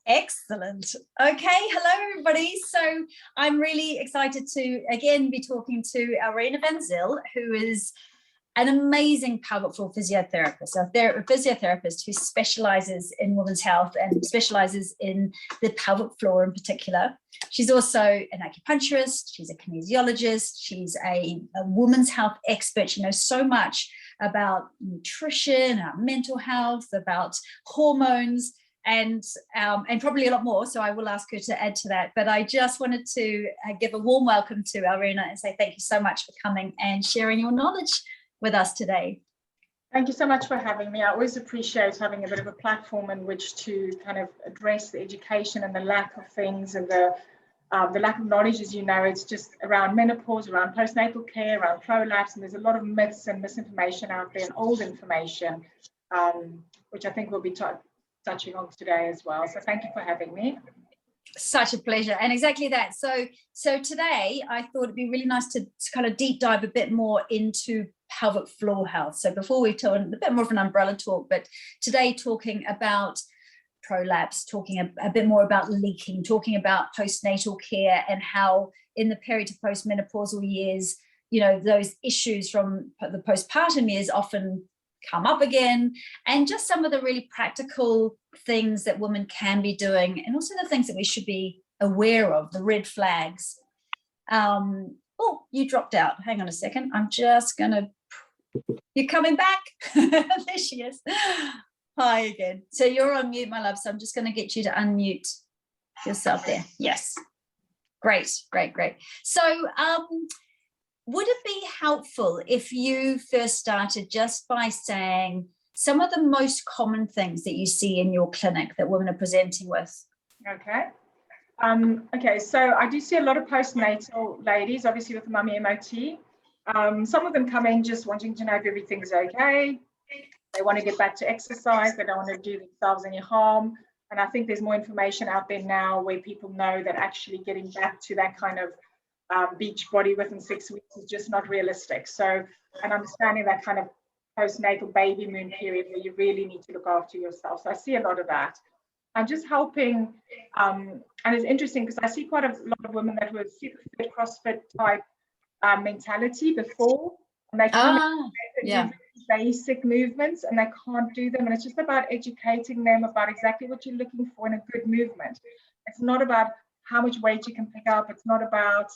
Excellent. Okay, hello everybody. So I'm really excited to again be talking to Elrina Van Zyl, who is an amazing pelvic floor physiotherapist, a physiotherapist who specializes in women's health and specializes in the pelvic floor in particular. She's also an acupuncturist, she's a kinesiologist, she's a women's health expert. She knows so much about nutrition, about mental health, about hormones, and probably a lot more. So I will ask her to add to that. But I just wanted to give a warm welcome to Elrina and say thank you so much for coming and sharing your knowledge with us today. Thank you so much for having me. I always appreciate having a bit of a platform in which to kind of address the education and the lack of things and the lack of knowledge. As you know, it's just around menopause, around postnatal care, around prolapse, and there's a lot of myths and misinformation out there and old information, which I think we'll be touching on today as well. So thank you for having me. Such a pleasure. And exactly that. So today I thought it'd be really nice to kind of deep dive a bit more into pelvic floor health. So before we talk a bit more of an umbrella talk, but today talking about prolapse, talking a bit more about leaking, talking about postnatal care and how in the peri to post menopausal years, you know, those issues from the postpartum years often come up again, and just some of the really practical things that women can be doing, and also the things that we should be aware of, the red flags. Oh, you dropped out. Hang on a second. I'm just gonna, you're coming back. There she is. Hi again. So you're on mute, my love. So I'm just gonna get you to unmute yourself there. Yes. Great. So would it be helpful if you first started just by saying some of the most common things that you see in your clinic that women are presenting with? Okay. Okay, so I do see a lot of postnatal ladies, obviously with the mummy MOT. Some of them come in just wanting to know if everything's okay. They want to get back to exercise. They don't want to do themselves any harm. And I think there's more information out there now where people know that actually getting back to that kind of beach body within 6 weeks is just not realistic. So, and understanding that kind of postnatal baby moon period where you really need to look after yourself. So I see a lot of that. I'm just helping, and it's interesting because I see quite a lot of women that were super fit, CrossFit type mentality before, and they can't do basic movements and they can't do them. And it's just about educating them about exactly what you're looking for in a good movement. It's not about how much weight you can pick up. It's not about,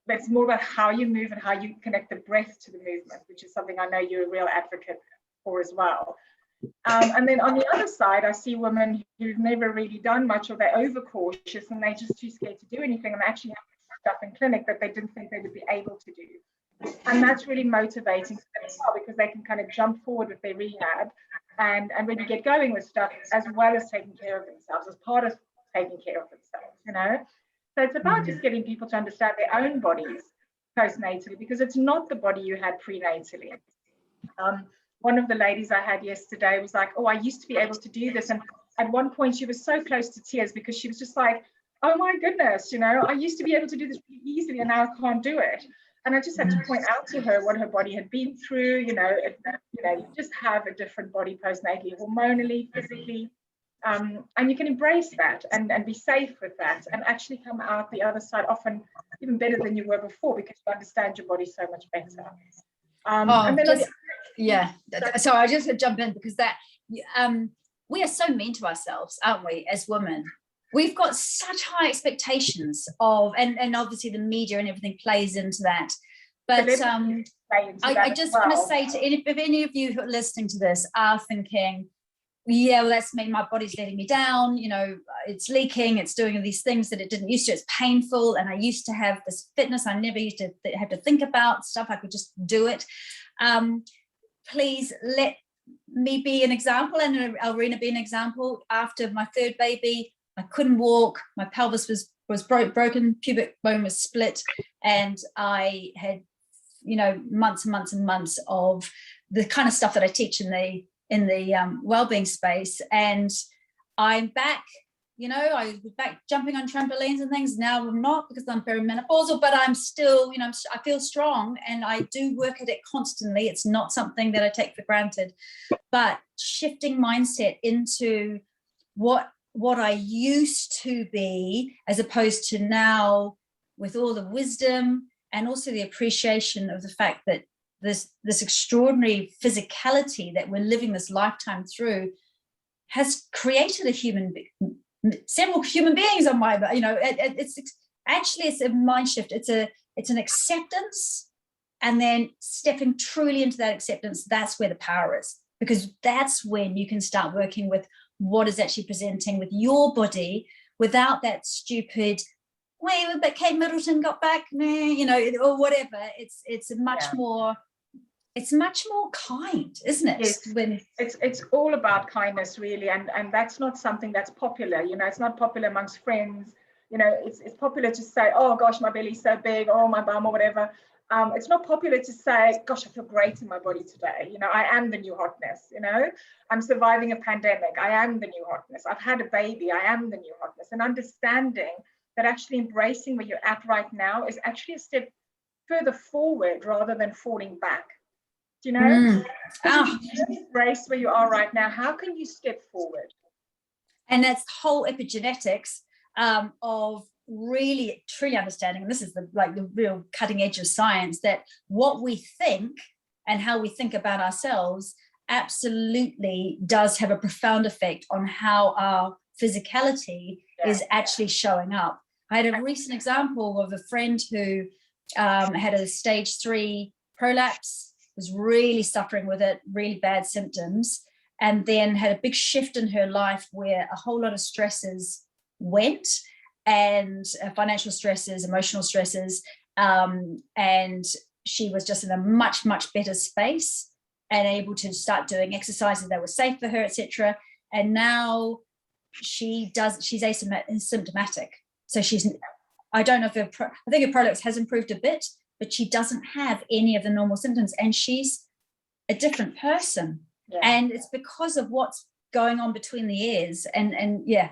it's more about how you move and how you connect the breath to the movement, which is something I know you're a real advocate for as well. And then on the other side, I see women who've never really done much, or they're overcautious and they're just too scared to do anything, and they actually have stuff in clinic that they didn't think they would be able to do. And that's really motivating for them as well, because they can kind of jump forward with their rehab and really get going with stuff, as well as taking care of themselves, as part of taking care of themselves, So it's about just getting people to understand their own bodies postnatally, because it's not the body you had prenatally. One of the ladies I had yesterday was like, oh, I used to be able to do this. And at one point she was so close to tears because she was just like, oh my goodness, I used to be able to do this really easily and now I can't do it. And I just had to point out to her what her body had been through. You just have a different body postnatally, hormonally, physically, and you can embrace that and be safe with that, and actually come out the other side often even better than you were before, because you understand your body so much better. So I just jump in because that we are so mean to ourselves, aren't we, as women? We've got such high expectations of, and obviously the media and everything plays into that. But I just want to say to if any of you who are listening to this are thinking, yeah, well, that's me, my body's letting me down, it's leaking, it's doing these things that it didn't used to, it's painful, and I used to have this fitness I never used to have to think about stuff, I could just do it. Please let me be an example, and Elrina be an example. After my third baby, I couldn't walk, my pelvis was broken, pubic bone was split, and I had months and months and months of the kind of stuff that I teach in the wellbeing space, and I'm back You know, I was back jumping on trampolines and things. Now I'm not, because I'm perimenopausal, but I'm still, you know, I feel strong and I do work at it constantly. It's not something that I take for granted, but shifting mindset into what I used to be, as opposed to now, with all the wisdom and also the appreciation of the fact that this extraordinary physicality that we're living this lifetime through has created several human beings on my, you know, it's actually, it's a mind shift. It's an acceptance, and then stepping truly into that acceptance. That's where the power is, because that's when you can start working with what is actually presenting with your body without that stupid, wait, but Kate Middleton got back, you know, or whatever. It's much more kind, isn't it? Yes. When it's all about kindness, really, and that's not something that's popular. You know, it's not popular amongst friends. You know, it's popular to say, oh gosh, my belly's so big, or my bum, or whatever. It's not popular to say, gosh, I feel great in my body today. You know, I am the new hotness. You know, I'm surviving a pandemic. I am the new hotness. I've had a baby. I am the new hotness. And understanding that actually embracing where you're at right now is actually a step further forward rather than falling back. Do you know? Embrace where you are right now. How can you step forward? And that's the whole epigenetics of really truly understanding, and this is the real cutting edge of science, that what we think and how we think about ourselves absolutely does have a profound effect on how our physicality is actually showing up. I had a recent example of a friend who had a stage 3 prolapse, was really suffering with it, really bad symptoms, and then had a big shift in her life where a whole lot of stresses went, and financial stresses, emotional stresses, and she was just in a much, much better space and able to start doing exercises that were safe for her, etc. And now she's asymptomatic. So I don't know if I think her prolapse has improved a bit, but she doesn't have any of the normal symptoms, and she's a different person. And it's because of what's going on between the ears. And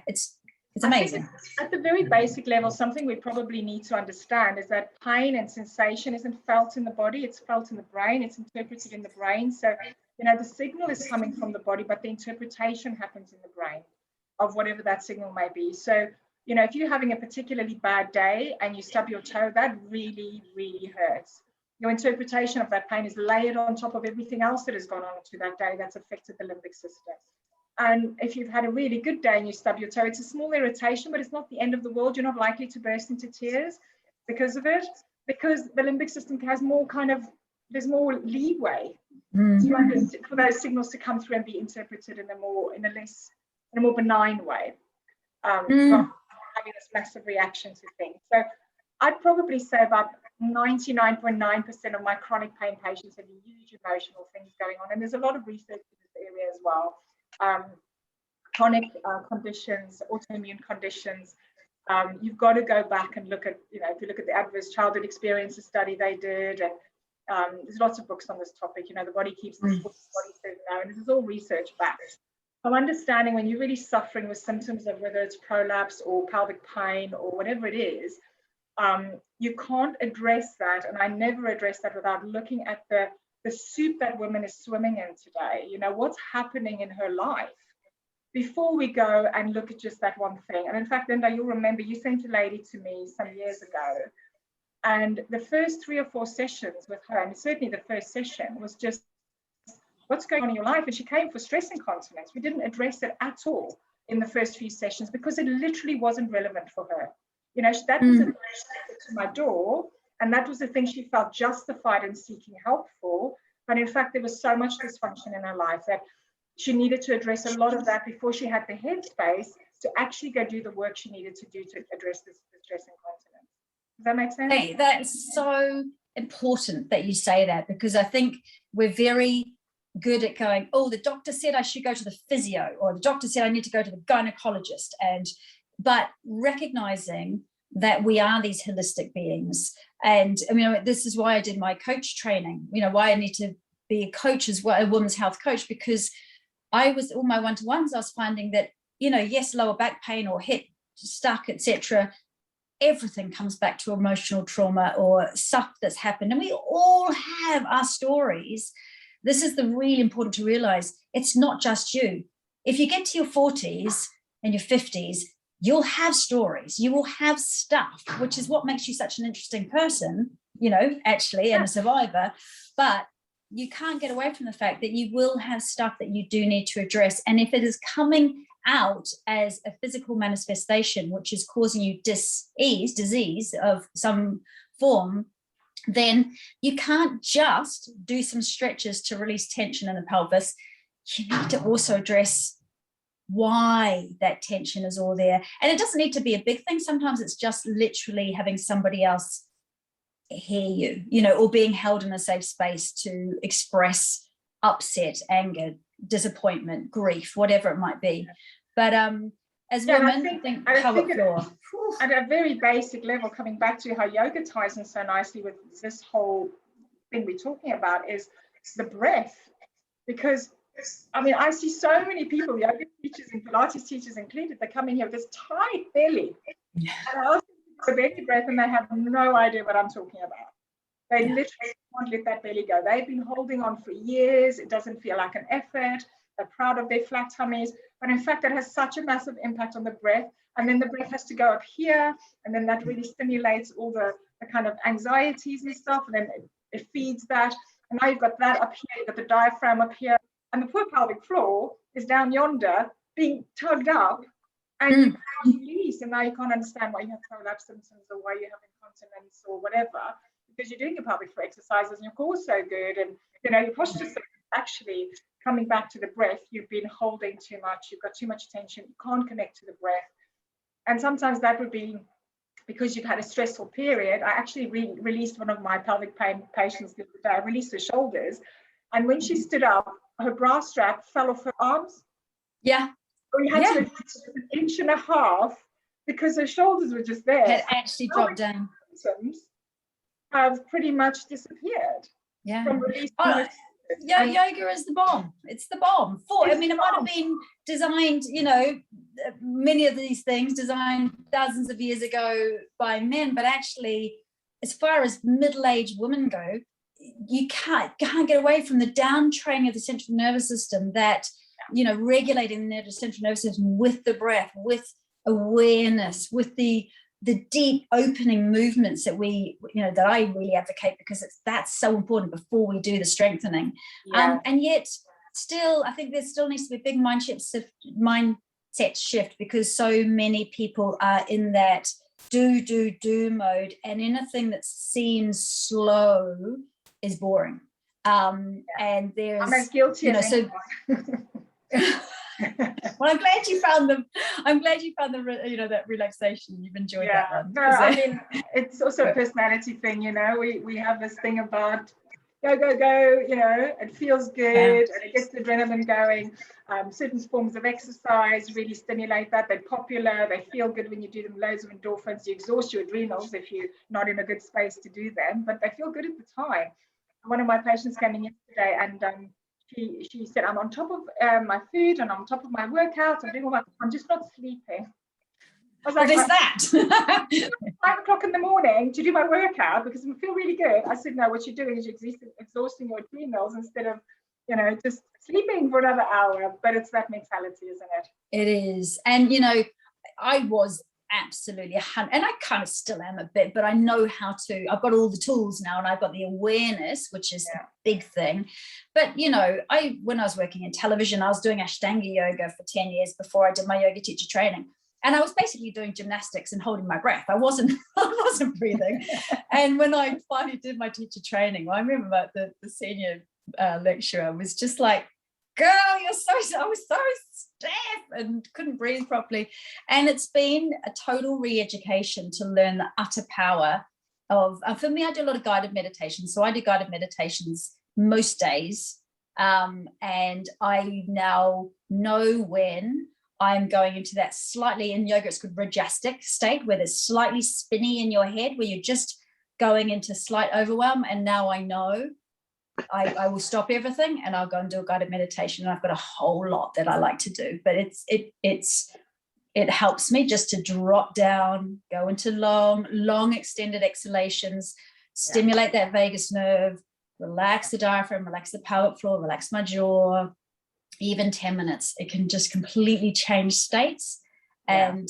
it's amazing. At the very basic level, something we probably need to understand is that pain and sensation isn't felt in the body, it's felt in the brain, it's interpreted in the brain. So, you know, the signal is coming from the body, but the interpretation happens in the brain of whatever that signal may be. So, you know, if you're having a particularly bad day and you stub your toe, that really, really hurts. Your interpretation of that pain is layered on top of everything else that has gone on to that day that's affected the limbic system. And if you've had a really good day and you stub your toe, it's a small irritation, but it's not the end of the world. You're not likely to burst into tears because of it, because the limbic system has more there's more leeway for those signals to come through and be interpreted in a more benign way. Not having this massive reaction to things. So I'd probably say about 99.9% of my chronic pain patients have huge emotional things going on. And there's a lot of research in this area as well. Chronic conditions, autoimmune conditions. You've got to go back and look at, you know, if you look at the adverse childhood experiences study they did, and there's lots of books on this topic, you know, the body keeps the body says no, and this is all research backed. So understanding when you're really suffering with symptoms of whether it's prolapse or pelvic pain or whatever it is, you can't address that, and I never address that without looking at the soup that woman is swimming in today. You know, what's happening in her life before we go and look at just that one thing. And in fact, Linda, you'll remember you sent a lady to me some years ago, and the first 3 or 4 sessions with her, and certainly the first session, was just, what's going on in your life? And she came for stress incontinence. We didn't address it at all in the first few sessions because it literally wasn't relevant for her. You know, that was a to my door, and that was the thing she felt justified in seeking help for. But in fact, there was so much dysfunction in her life that she needed to address a lot of that before she had the headspace to actually go do the work she needed to do to address the stress incontinence. Does that make sense? Hey, that's so important that you say that, because I think we're very good at going, oh, the doctor said I should go to the physio, or the doctor said I need to go to the gynecologist, but recognizing that we are these holistic beings. And I mean, this is why I did my coach training, you know, why I need to be a coach as well, a women's health coach, because all my one-to-ones, I was finding that yes, lower back pain or hip stuck, etc., everything comes back to emotional trauma or stuff that's happened. And we all have our stories. This is the really important to realize. It's not just you. If you get to your 40s and your 50s, you'll have stories. You will have stuff, which is what makes you such an interesting person, actually, and a survivor. But you can't get away from the fact that you will have stuff that you do need to address. And if it is coming out as a physical manifestation, which is causing you disease of some form, then you can't just do some stretches to release tension in the pelvis. You need to also address why that tension is all there. And it doesn't need to be a big thing. Sometimes it's just literally having somebody else hear you, or being held in a safe space to express upset, anger, disappointment, grief, whatever it might be. But as women, I think pelvic floor. At a very basic level, coming back to how yoga ties in so nicely with this whole thing we're talking about, is the breath. Because I see so many people, yoga teachers and Pilates teachers included, they come in here with this tight belly. And I ask them for belly breath and they have no idea what I'm talking about. They literally can't let that belly go. They've been holding on for years. It doesn't feel like an effort. They're proud of their flat tummies. But in fact, that has such a massive impact on the breath. And then the breath has to go up here. And then that really stimulates all the kind of anxieties and stuff. And then it feeds that. And now you've got that up here. You've got the diaphragm up here. And the poor pelvic floor is down yonder being tugged up. And you can't release. And now you can't understand why you have prolapse symptoms or why you have incontinence or whatever. Because you're doing your pelvic floor exercises and your core's so good. And, your posture's so actually coming back to the breath, you've been holding too much, you've got too much tension, you can't connect to the breath. And sometimes that would be because you've had a stressful period. I actually released one of my pelvic pain patients the other day. I released her shoulders, and when she stood up, her bra strap fell off her arms. Yeah. We had to release an inch and a half because her shoulders were just there. Had actually dropped down. Symptoms have pretty much disappeared. Yeah. From releasing yoga is the bomb. It's the bomb. It might have been designed, many of these things designed thousands of years ago by men, but actually, as far as middle-aged women go, you can't get away from the downtraining of the central nervous system, that, regulating the central nervous system with the breath, with awareness, with the deep opening movements that that I really advocate, because that's so important before we do the strengthening. And yet still, I think there still needs to be a big mindset shift, because so many people are in that do mode, and anything that seems slow is boring. And there's, I'm as guilty as so well, I'm glad you found the that relaxation. You've enjoyed that one. No, it's also a personality thing. We have this thing about go, it feels good, and it gets the adrenaline going. Certain forms of exercise really stimulate that. They're popular. They feel good when you do them. Loads of endorphins. You exhaust your adrenals if you're not in a good space to do them, but they feel good at the time. One of my patients came in yesterday, and she said, I'm on top of my food and I'm on top of my workout. I'm just not sleeping. I was like, what is that? 5 o'clock in the morning to do my workout because I feel really good. I said, no, what you're doing is you're exhausting your adrenals instead of, just sleeping for another hour. But it's that mentality, isn't it? It is. And, I was absolutely and I kind of still am a bit, but I know how to. I've got all the tools now, and I've got the awareness, which is a big thing. But when I was working in television, I was doing Ashtanga yoga for 10 years before I did my yoga teacher training, and I was basically doing gymnastics and holding my breath. I wasn't breathing. And when I finally did my teacher training, I remember the senior lecturer was just like, girl, I was so stiff and couldn't breathe properly. And it's been a total re-education to learn the utter power of, for me, I do a lot of guided meditation. So I do guided meditations most days. And I now know when I'm going into that slightly, in yoga it's called rajasic state, where there's slightly spinny in your head, where you're just going into slight overwhelm. And now I know I will stop everything and I'll go and do a guided meditation. And I've got a whole lot that I like to do, but it helps me just to drop down, go into long extended exhalations, stimulate that vagus nerve, relax the diaphragm, relax the pelvic floor, relax my jaw. Even 10 minutes, it can just completely change states. And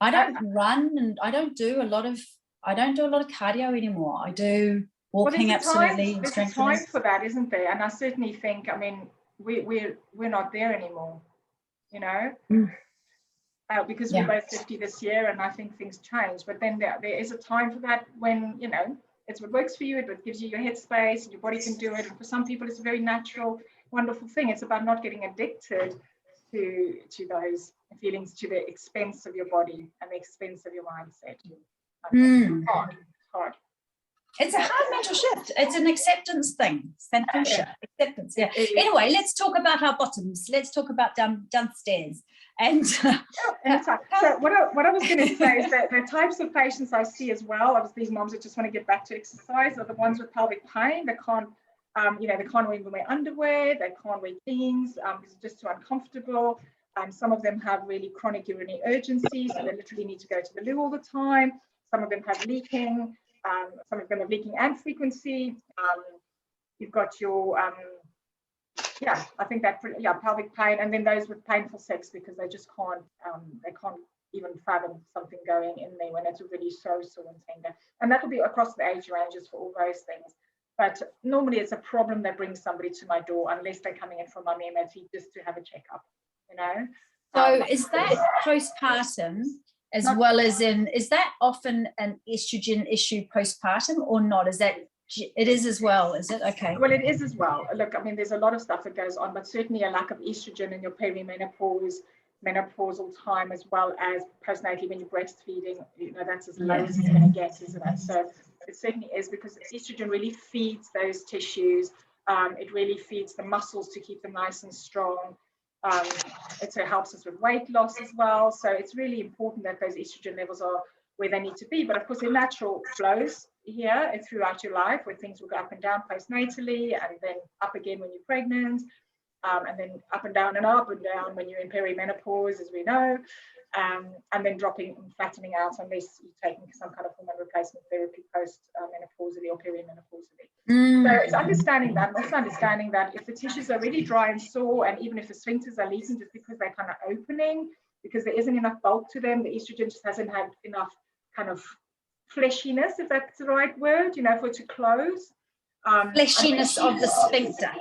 I don't run, and I don't do a lot of cardio anymore. I do walking, absolutely. There's a time for that, isn't there? And I certainly think, I mean, we're not there anymore, you know, because we're both 50 this year, and I think things change. But then there is a time for that when, you know, it's what works for you. It gives you your headspace, and your body can do it. And for some people, it's a very natural, wonderful thing. It's about not getting addicted to those feelings to the expense of your body and the expense of your mindset. It's hard. It's a hard mental shift. It's an acceptance thing. Acceptance. Yeah. Anyway, let's talk about our bottoms. Let's talk about downstairs. And so what I was going to say is that the types of patients I see as well, obviously these moms that just want to get back to exercise, are the ones with pelvic pain. They can't, they can't even wear underwear. They can't wear jeans because it's just too uncomfortable. Some of them have really chronic urinary urgency, so they literally need to go to the loo all the time. Some of them have leaking. Some of them have leaking and frequency. You've got your, I think that, pelvic pain, and then those with painful sex because they just can't, even fathom something going in there when it's already so sore and tender. And that will be across the age ranges for all those things. But normally it's a problem that brings somebody to my door unless they're coming in from my MOT just to have a checkup, you know. So is that postpartum? As well as is that often an estrogen issue postpartum or not? Is that, it is as well, is it? Okay. Well, it is as well. Look, I mean, there's a lot of stuff that goes on, but certainly a lack of estrogen in your perimenopause, menopausal time, as well as postnatally when you're breastfeeding, you know, that's as low as it's going to get, isn't it? So it certainly is, because estrogen really feeds those tissues. It really feeds the muscles to keep them nice and strong. It helps us with weight loss as well. So it's really important that those estrogen levels are where they need to be. But of course, in natural flows here and throughout your life, where things will go up and down postnatally, and then up again when you're pregnant, and then up and down when you're in perimenopause, as we know, and then dropping and flattening out unless you're taking some kind of hormone replacement therapy post-menopausally or perimenopausally. So it's understanding that, and also understanding that if the tissues are really dry and sore, and even if the sphincters are leaking just because they're kind of opening, because there isn't enough bulk to them, the estrogen just hasn't had enough kind of fleshiness, if that's the right word, you know, for it to close. Fleshiness of the sphincter.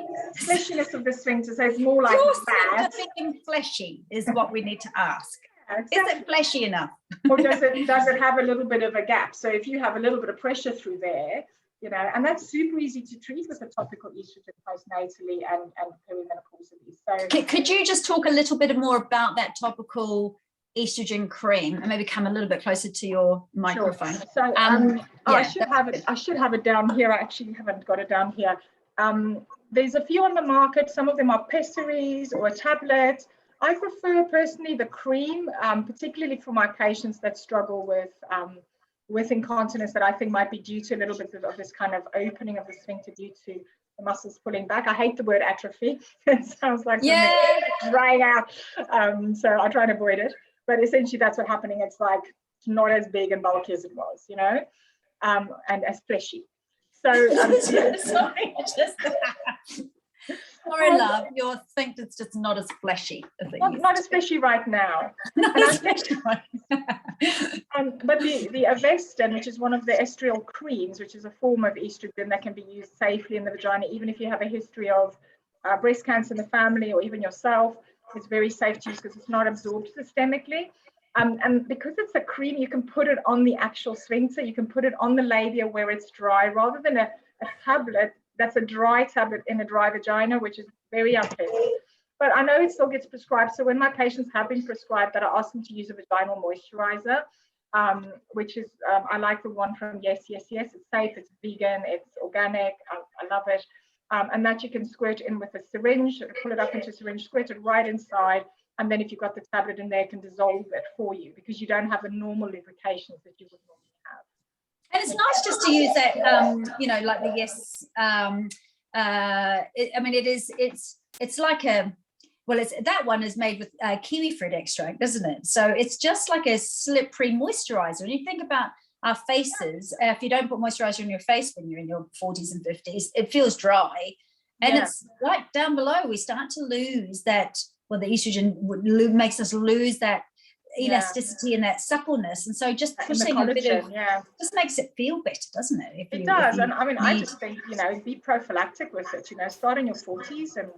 Fleshiness of the sphincter, so it's more like that. Being fleshy is what we need to ask. Exactly. Is it fleshy enough? Or does it have a little bit of a gap? So if you have a little bit of pressure through there, you know, and that's super easy to treat with a topical estrogen postnatally and perimenopausally. So could you just talk a little bit more about that topical estrogen cream and maybe come a little bit closer to your microphone? Sure. So I should have it down here. I actually haven't got it down here. There's a few on the market. Some of them are pessaries or a tablet. I prefer personally the cream, particularly for my patients that struggle with incontinence, that I think might be due to a little bit of this kind of opening of the sphincter due to the muscles pulling back. I hate the word atrophy. It sounds like drying out. So I try and avoid it. But essentially that's what's happening. It's like not as big and bulky as it was, you know, and as fleshy. So sorry, Sorry, love, you think it's just not as fleshy as it not especially right now. Not especially right now. But the Avestin, which is one of the estriol creams, which is a form of estrogen that can be used safely in the vagina, even if you have a history of breast cancer in the family or even yourself, it's very safe to use because it's not absorbed systemically. And because it's a cream, you can put it on the actual sphincter, you can put it on the labia where it's dry, rather than a tablet that's a dry tablet in a dry vagina, which is very unpleasant. But I know it still gets prescribed. So when my patients have been prescribed that, I ask them to use a vaginal moisturizer, which is, I like the one from Yes. It's safe, it's vegan, it's organic, I love it. And that you can squirt in with a syringe, pull it up into a syringe, squirt it right inside. And then if you've got the tablet in there, it can dissolve it for you because you don't have the normal lubrications that you would normally have. And it's nice just to use that, like the yes. It's like that one is made with kiwi fruit extract, isn't it? So it's just like a slippery moisturizer. And you think about our faces, if you don't put moisturizer on your face when you're in your 40s and 50s, it feels dry. And it's like down below, we start to lose that, the estrogen makes us lose that elasticity and that suppleness, and so just pushing a bit of just makes it feel better, doesn't it? It does. And I mean, I just think, be prophylactic with it, start in your 40s and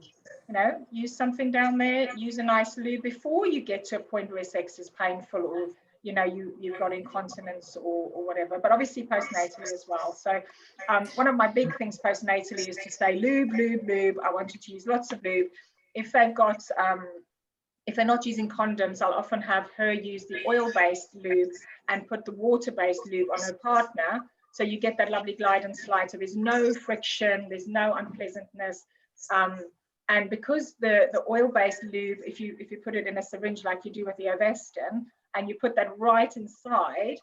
use something down there, use a nice lube before you get to a point where sex is painful, or you've got incontinence or whatever, but obviously postnatally as well. So one of my big things postnatally is to say lube. I want you to use lots of lube. If they've got if they're not using condoms, I'll often have her use the oil-based lube and put the water-based lube on her partner. So you get that lovely glide and slide. So there's no friction, there's no unpleasantness. And because the oil-based lube, if you put it in a syringe like you do with the Ovestin, and you put that right inside,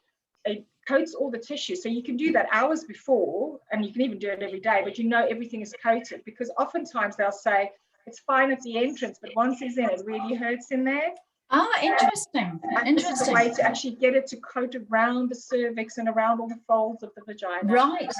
it coats all the tissue. So you can do that hours before, and you can even do it every day, but everything is coated, because oftentimes they'll say, it's fine at the entrance, but once it's in, it really hurts in there. Interesting. This is a way to actually get it to coat around the cervix and around all the folds of the vagina. Right.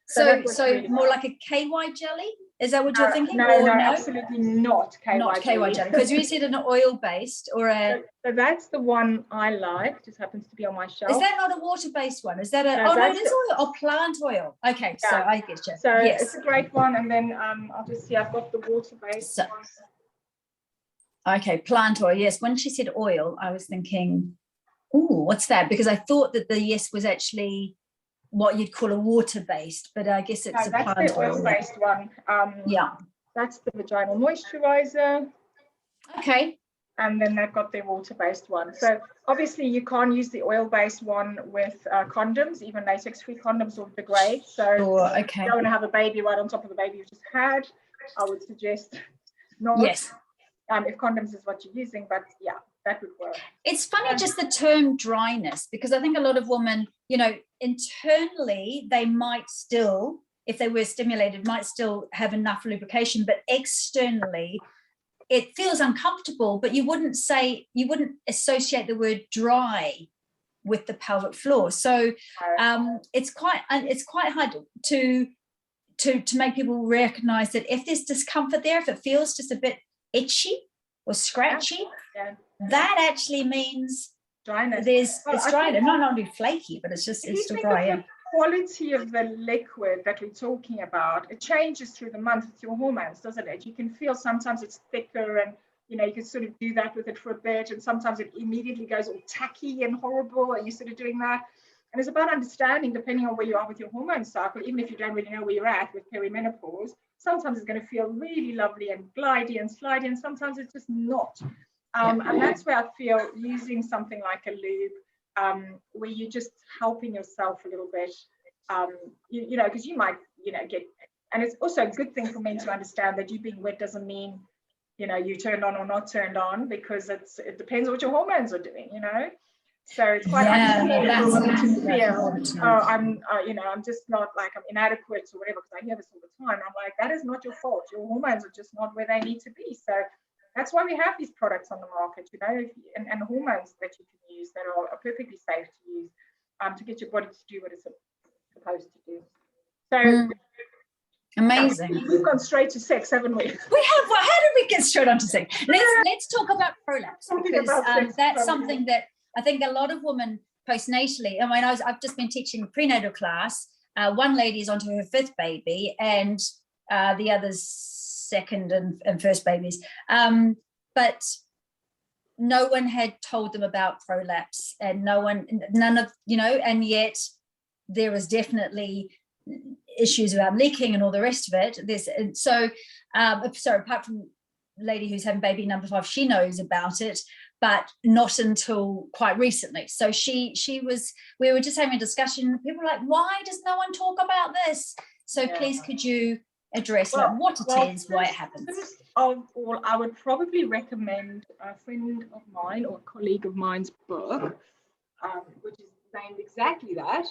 So really more like a KY jelly? Is that what you're thinking? No, absolutely not KY not KY jelly. Because you said an oil-based or a... So that's the one I like. Just happens to be on my shelf. Is that not a water-based one? Is that a... No, it is oil or plant oil. Okay, so I get you. So it's a great one. And then I'll just see, I've got the water-based one. Okay, plant oil. Yes, when she said oil, I was thinking, what's that? Because I thought that the yes was actually what you'd call a water-based, but I guess it's a plant oil. That's the oil-based one. That's the vaginal moisturizer. Okay. And then they've got their water-based one. So obviously you can't use the oil-based one with condoms, even latex-free condoms will degrade. So if you don't want to have a baby right on top of the baby you just had, I would suggest not. Yes. If condoms is what you're using, but that would work. It's funny, just the term dryness, because I think a lot of women, internally they might still, if they were stimulated, might still have enough lubrication, but externally it feels uncomfortable. But you wouldn't associate the word dry with the pelvic floor. So it's quite hard to make people recognize that if there's discomfort there, if it feels just a bit itchy or scratchy, that actually means dryness. It's dry. Not only flaky, but it's still dry. The quality of the liquid that we're talking about, it changes through the month with your hormones, doesn't it? You can feel sometimes it's thicker, and you can sort of do that with it for a bit, and sometimes it immediately goes all tacky and horrible, and you're sort of doing that. And it's about understanding, depending on where you are with your hormone cycle, even if you don't really know where you're at with perimenopause, sometimes it's going to feel really lovely and glidey and slidey, and sometimes it's just not. And that's where I feel using something like a lube, where you're just helping yourself a little bit, because you might, get, and it's also a good thing for men to understand that you being wet doesn't mean, you turned on or not turned on, because it depends what your hormones are doing, So it's quite to feel, I'm just not, like, I'm inadequate or whatever, because I hear this all the time. I'm like, that is not your fault. Your hormones are just not where they need to be. So that's why we have these products on the market, and hormones that you can use that are perfectly safe to use to get your body to do what it's supposed to do. So amazing. We've gone straight to sex, haven't we? We have. Well, how did we get straight onto sex? Let's talk about prolapse, because that's something that I think a lot of women postnatally. I mean, I've just been teaching a prenatal class. One lady is onto her 5th baby, and the other's 2nd and 1st babies. But no one had told them about prolapse, and none of, and yet there was definitely issues around leaking and all the rest of it. So apart from the lady who's having baby number 5, she knows about it, but not until quite recently. So we were just having a discussion. People were like, why does no one talk about this? So please, could you address what it is, why it happens? First of all, I would probably recommend a friend of mine or a colleague of mine's book, which is named exactly that,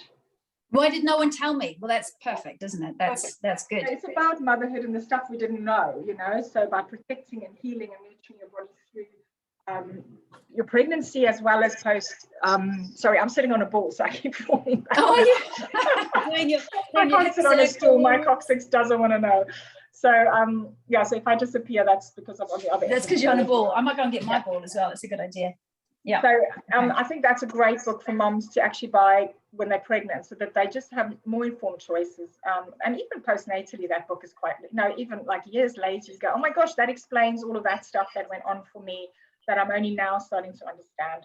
Why did no one tell me? Well, that's perfect, isn't it? That's good. It's about motherhood and the stuff we didn't know, you know, so by protecting and healing and nurturing your body through your pregnancy as well as post, sorry, I'm sitting on a ball, so I keep falling back. Oh, yeah. I can't sit on a stool, my coccyx doesn't want to know. So, yeah, so if I disappear, that's because I'm on the other end. That's because you're on a ball. I might go and get my ball as well. It's a good idea. Yeah. So I think that's a great book for moms to actually buy when they're pregnant, so that they just have more informed choices. And even postnatally, that book is quite, you know, even like years later, you go, oh my gosh, that explains all of that stuff that went on for me that I'm only now starting to understand.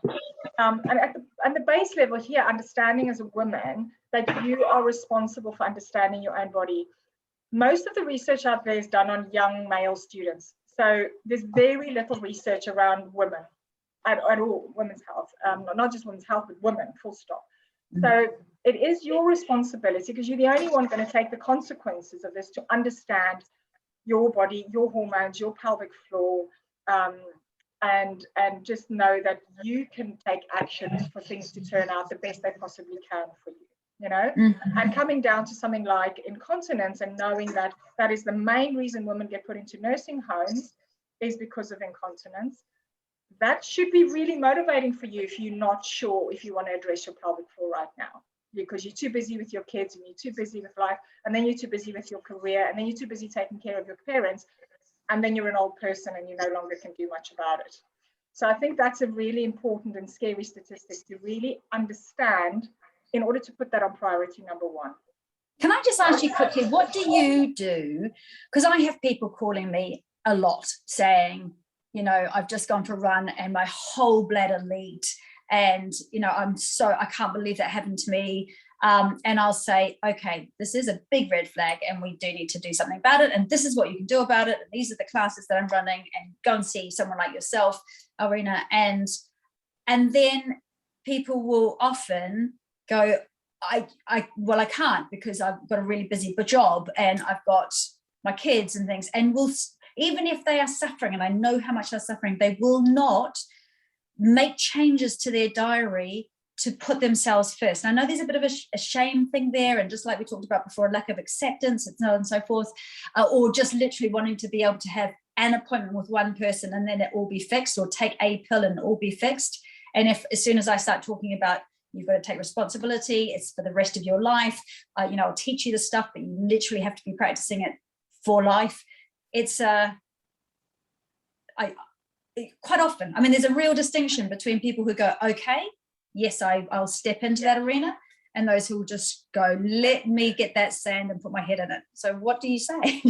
And at the base level here, understanding as a woman that you are responsible for understanding your own body. Most of the research out there is done on young male students. So there's very little research around women at all, women's health, not just women's health, but women, full stop. So it is your responsibility, because you're the only one going to take the consequences of this, to understand your body, your hormones, your pelvic floor, and just know that you can take actions for things to turn out the best they possibly can for you, you know. And coming down to something like incontinence, and knowing that that is the main reason women get put into nursing homes is because of incontinence. That should be really motivating for you if you're not sure if you want to address your pelvic floor right now, because you're too busy with your kids, and you're too busy with life, and then you're too busy with your career, and then you're too busy taking care of your parents, and then you're an old person and you no longer can do much about it. So I think that's a really important and scary statistic to really understand in order to put that on priority number one. Can I just ask you quickly, what do you do? Because I have people calling me a lot saying, you know, I've just gone for a run and my whole bladder leaked, and, you know, I can't believe that happened to me. And I'll say, okay, this is a big red flag and we do need to do something about it. And this is what you can do about it. And these are the classes that I'm running, and go and see someone like yourself, Elrina. And then people will often go, well, I can't, because I've got a really busy job and I've got my kids and things. And even if they are suffering, and I know how much they're suffering, they will not make changes to their diary to put themselves first. And I know there's a bit of a shame thing there, and just like we talked about before, a lack of acceptance and so on and so forth, or just literally wanting to be able to have an appointment with one person and then it all be fixed, or take a pill and it all be fixed. And if, as soon as I start talking about, you've got to take responsibility, it's for the rest of your life, you know, I'll teach you the stuff, but you literally have to be practicing it for life. It's quite often, I mean, there's a real distinction between people who go, okay, yes, I'll step into that arena, and those who will just go, let me get that sand and put my head in it. So what do you say?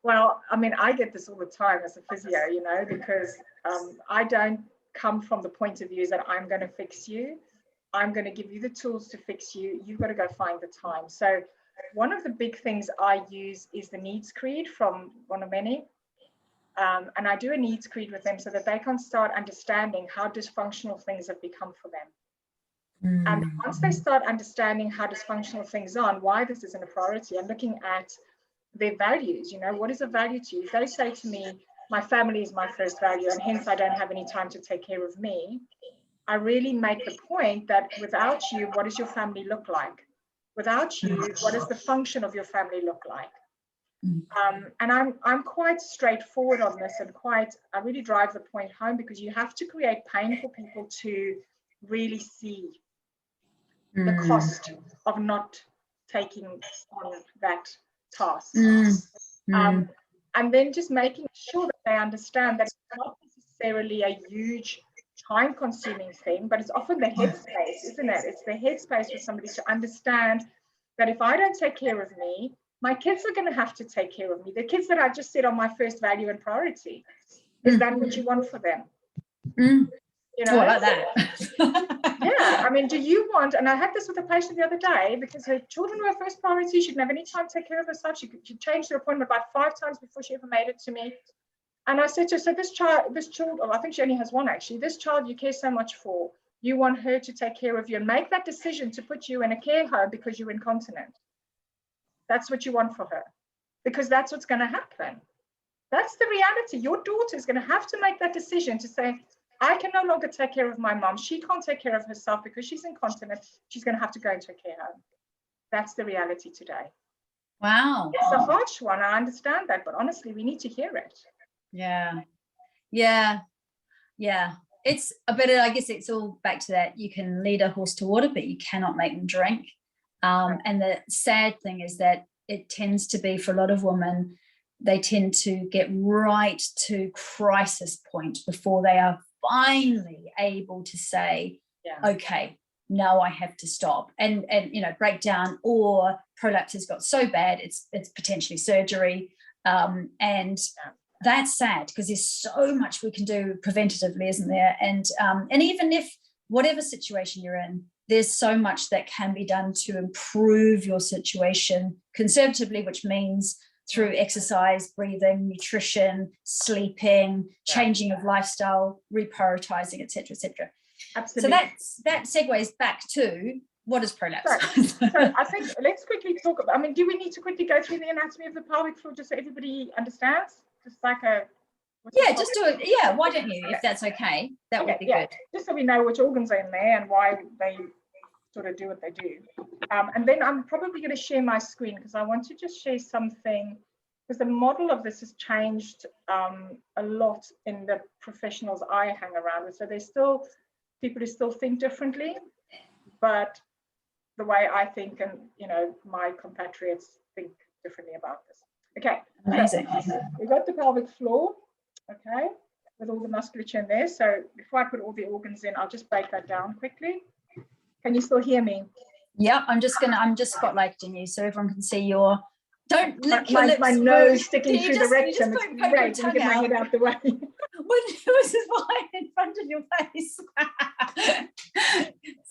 Well, I mean, I get this all the time as a physio, you know, because I don't come from the point of view that I'm going to fix you. I'm going to give you the tools to fix you. You've got to go find the time. So one of the big things I use is the needs creed from Bonomene. And I do a needs creed with them so that they can start understanding how dysfunctional things have become for them. And once they start understanding how dysfunctional things are and why this isn't a priority, and looking at their values, you know, what is a value to you? If they say to me, my family is my first value, and hence I don't have any time to take care of me, I really make the point that without you, what does your family look like? Without you, what does the function of your family look like? And I'm quite straightforward on this, and I really drive the point home, because you have to create pain for people to really see the cost of not taking on that task. And then just making sure that they understand that it's not necessarily a huge time-consuming thing, but it's often the headspace, isn't it? It's the headspace for somebody to understand that if I don't take care of me, my kids are going to have to take care of me. The kids that I just said are my first value and priority. Is that what you want for them? You know, like that. Yeah, I mean, do you want, and I had this with a patient the other day, because her children were her first priority. She didn't have any time to take care of herself. She changed her appointment about 5 times before she ever made it to me. And I said to her, so this child, oh, I think she only has one actually, this child you care so much for, you want her to take care of you and make that decision to put you in a care home because you're incontinent. That's what you want for her, because that's what's going to happen. That's the reality. Your daughter is going to have to make that decision to say, I can no longer take care of my mom. She can't take care of herself because she's incontinent. She's going to have to go into a care home. That's the reality today. Wow. It's a harsh one. I understand that, but honestly, we need to hear it. Yeah. Yeah. Yeah. It's a bit of, I guess it's all back to that. You can lead a horse to water, but you cannot make them drink. And the sad thing is that it tends to be for a lot of women, they tend to get right to crisis point before they are finally able to say, okay, no, I have to stop and break down, or prolapse has got so bad it's potentially surgery. And that's sad because there's so much we can do preventatively, isn't there? And even if whatever situation you're in, there's so much that can be done to improve your situation conservatively, which means through exercise, breathing, nutrition, sleeping, changing of lifestyle, reprioritizing, et cetera. Absolutely. So that segues back to what is prolapse. So I think let's quickly talk about, do we need to quickly go through the anatomy of the pelvic floor just so everybody understands? Just like just do it. Yeah, why don't you, if that's okay? That would be good. Just so we know which organs are in there and why they sort of do what they do. And then I'm probably going to share my screen because I want to just share something, because the model of this has changed a lot in the professionals I hang around with. So there's still people who still think differently, but the way I think and my compatriots think differently about this. Okay, amazing. So we've got the pelvic floor, okay, with all the musculature in there. So before I put all the organs in, I'll just break that down quickly. Can you still hear me? Yeah, I'm just spotlighting you so everyone can see your. Don't lick your lips. My nose sticking through the rectum. It's great. You can bring it out the way. This is why in front of your face.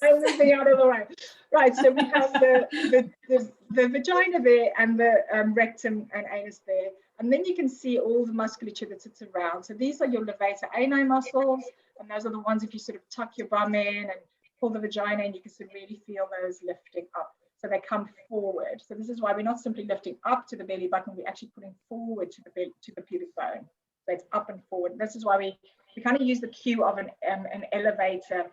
Everything out of the way. Right. So we have the vagina there and the rectum and anus there, and then you can see all the musculature that sits around. So these are your levator ani muscles, and those are the ones if you sort of tuck your bum in and pull the vagina, and you can sort of really feel those lifting up. So they come forward. So this is why we're not simply lifting up to the belly button, we're actually putting forward to the pubic bone. So it's up and forward. This is why we kind of use the cue of an elevator,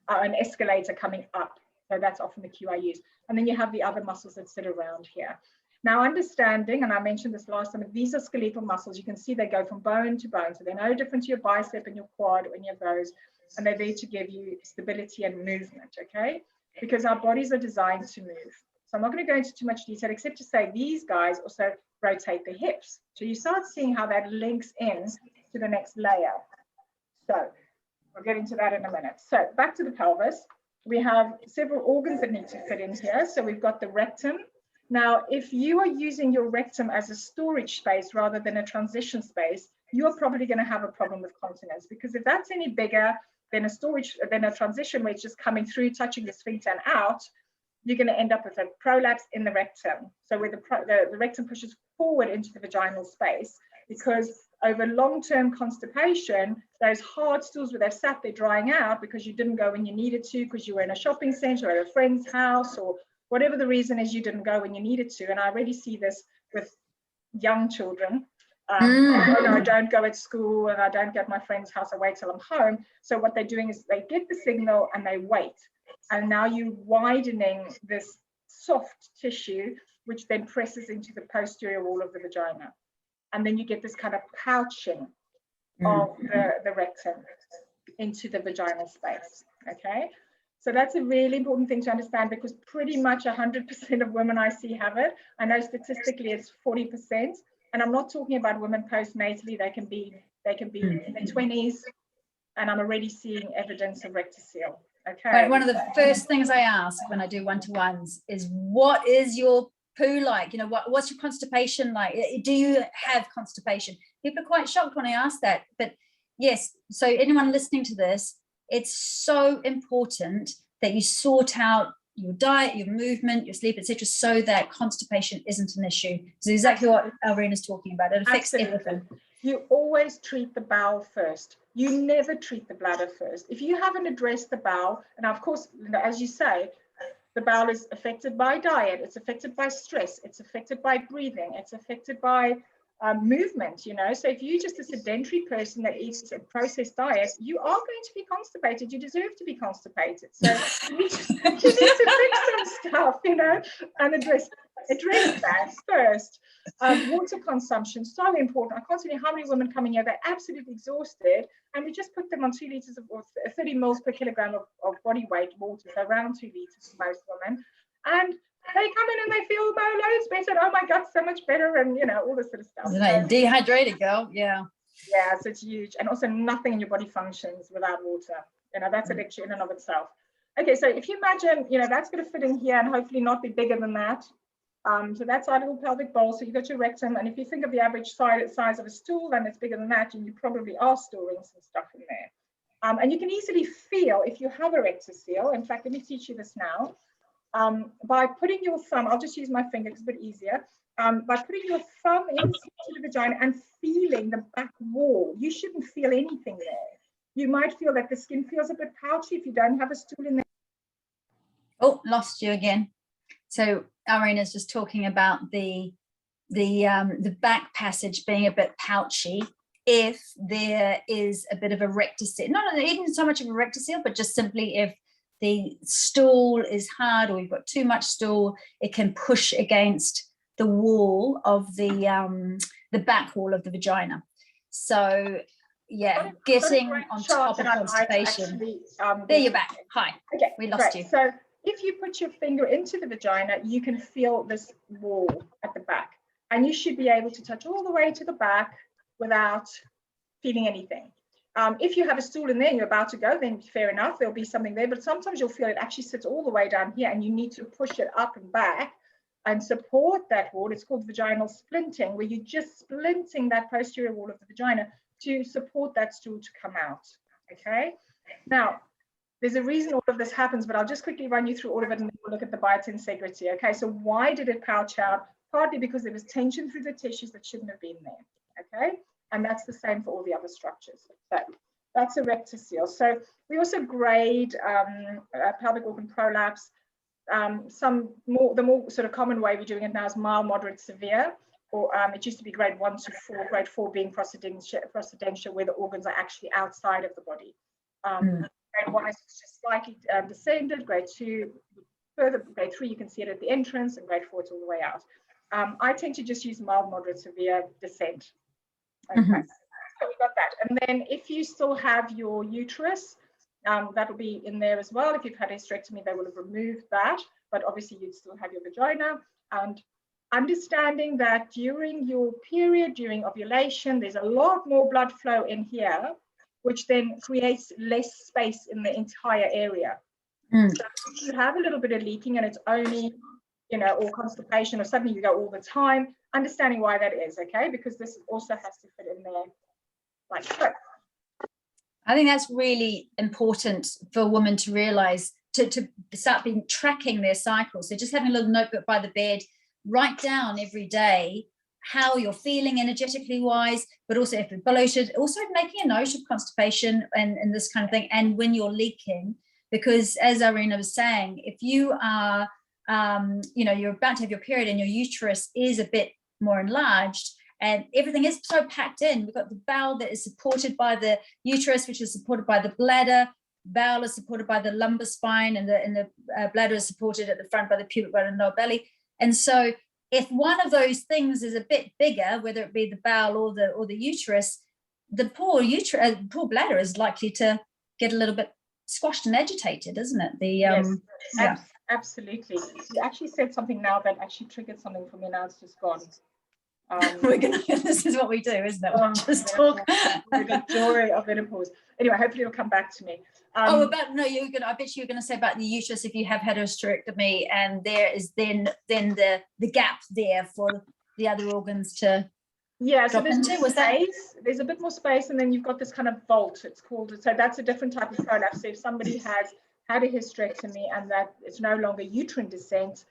an escalator coming up. So that's often the cue I use. And then you have the other muscles that sit around here. Now understanding, and I mentioned this last time, these are skeletal muscles. You can see they go from bone to bone. So they're no different to your bicep and your quad or any of those. And they're there to give you stability and movement, okay? Because our bodies are designed to move. So I'm not going to go into too much detail, except to say these guys also rotate the hips. So you start seeing how that links in to the next layer. So we'll get into that in a minute. So back to the pelvis. We have several organs that need to fit in here. So we've got the rectum. Now, if you are using your rectum as a storage space rather than a transition space, you're probably going to have a problem with continence, because if that's any bigger than a transition where it's just coming through, touching the sphincter and out, you're going to end up with a prolapse in the rectum. So where the rectum pushes forward into the vaginal space, because over long-term constipation, those hard stools where they've sat there drying out because you didn't go when you needed to, because you were in a shopping center or at a friend's house, or whatever the reason is, you didn't go when you needed to. And I already see this with young children. I don't go at school and I don't get my friend's house, I wait till I'm home. So what they're doing is they get the signal and they wait. And now you're widening this soft tissue, which then presses into the posterior wall of the vagina. And then you get this kind of pouching of the rectum into the vaginal space, okay? So that's a really important thing to understand, because pretty much 100% of women I see have it. I know statistically it's 40%. And I'm not talking about women postnatally, they can be in their 20s, and I'm already seeing evidence of rectocele. Okay. Right, one of the first things I ask when I do one-to-ones is, what is your poo like? What's your constipation like? Do you have constipation? People are quite shocked when I ask that, but yes. So anyone listening to this, it's so important that you sort out your diet, your movement, your sleep, etc., so that constipation isn't an issue. So exactly what Elrina's talking about. It affects everything. You always treat the bowel first. You never treat the bladder first. If you haven't addressed the bowel, and of course, as you say, the bowel is affected by diet, it's affected by stress, it's affected by breathing, it's affected by movement, you know. So if you're just a sedentary person that eats a processed diet, you are going to be constipated. You deserve to be constipated. So you need to fix some stuff, you know, and address that first. Water consumption, so important. I can't tell you how many women coming here, they're absolutely exhausted, and we just put them on 2 liters or 30 mils per kilogram of body weight water, so around 2 liters for most women. And they come in and they feel loads better. Oh my God, so much better, and you know, all this sort of stuff. So, dehydrated, girl. Yeah. Yeah, so it's huge. And also nothing in your body functions without water. You know, that's a lecture in and of itself. Okay, so if you imagine, you know, that's going to fit in here and hopefully not be bigger than that. So that's our little pelvic bowl. So you've got your rectum, and if you think of the average size of a stool, then it's bigger than that, and you probably are storing some stuff in there. And you can easily feel if you have a rectocele. In fact, let me teach you this now. By putting your thumb, I'll just use my finger, it's a bit easier. By putting your thumb into the vagina and feeling the back wall, you shouldn't feel anything there. You might feel that the skin feels a bit pouchy if you don't have a stool in there. Oh, lost you again. So Irina's just talking about the back passage being a bit pouchy if there is a bit of a rectocele, not even so much of a rectocele, but just simply if the stool is hard or you've got too much stool, it can push against the wall of the back wall of the vagina. So yeah, getting on top of constipation. Actually, there you're back. Hi. Okay, we lost you. So if you put your finger into the vagina, you can feel this wall at the back, and you should be able to touch all the way to the back without feeling anything. If you have a stool in there and you're about to go, then fair enough, there'll be something there, but sometimes you'll feel it actually sits all the way down here and you need to push it up and back and support that wall. It's called vaginal splinting, where you're just splinting that posterior wall of the vagina to support that stool to come out, okay? Now, there's a reason all of this happens, but I'll just quickly run you through all of it and then we'll look at the biotensegrity, okay? So why did it pouch out? Partly because there was tension through the tissues that shouldn't have been there, okay? And that's the same for all the other structures. So that's a rectocele. So we also grade pelvic organ prolapse. The more sort of common way we're doing it now is mild, moderate, severe, or it used to be grade 1 to 4, grade 4 being procedentia, where the organs are actually outside of the body. Grade 1 is just slightly descended, grade 2, further, grade 3, you can see it at the entrance, and grade 4, it's all the way out. I tend to just use mild, moderate, severe descent. Okay, so we got that. And then if you still have your uterus, that'll be in there as well. If you've had a hysterectomy, they will have removed that, but obviously you'd still have your vagina. And understanding that during your period, during ovulation, there's a lot more blood flow in here, which then creates less space in the entire area. So if you have a little bit of leaking and it's only, you know, or constipation, or suddenly you go all the time, understanding why that is, okay? Because this also has to fit in there like so. I think that's really important for women to realize, to start tracking their cycles. So just having a little notebook by the bed, write down every day how you're feeling energetically wise, but also if you're bloated, also making a note of constipation and this kind of thing, and when you're leaking, because as Irina was saying, if you are you know, you're about to have your period and your uterus is a bit more enlarged and everything is so packed in, we've got the bowel that is supported by the uterus, which is supported by the bladder. Bowel is supported by the lumbar spine, and the bladder is supported at the front by the pubic bone and lower belly. And so if one of those things is a bit bigger, whether it be the bowel or the uterus, the poor bladder is likely to get a little bit squashed and agitated, isn't it? Yes, yeah. Absolutely. You actually said something now that actually triggered something for me. Now it's just gone. This is what we do, isn't it? Just talk. The joy of menopause. Anyway, hopefully it'll come back to me. I bet you're gonna say about the uterus, if you have had a hysterectomy, and there is then the gap there for the other organs to so there's a bit more space, and then you've got this kind of vault, it's called. So that's a different type of prolapse. So if somebody has had a hysterectomy and that it's no longer uterine descent.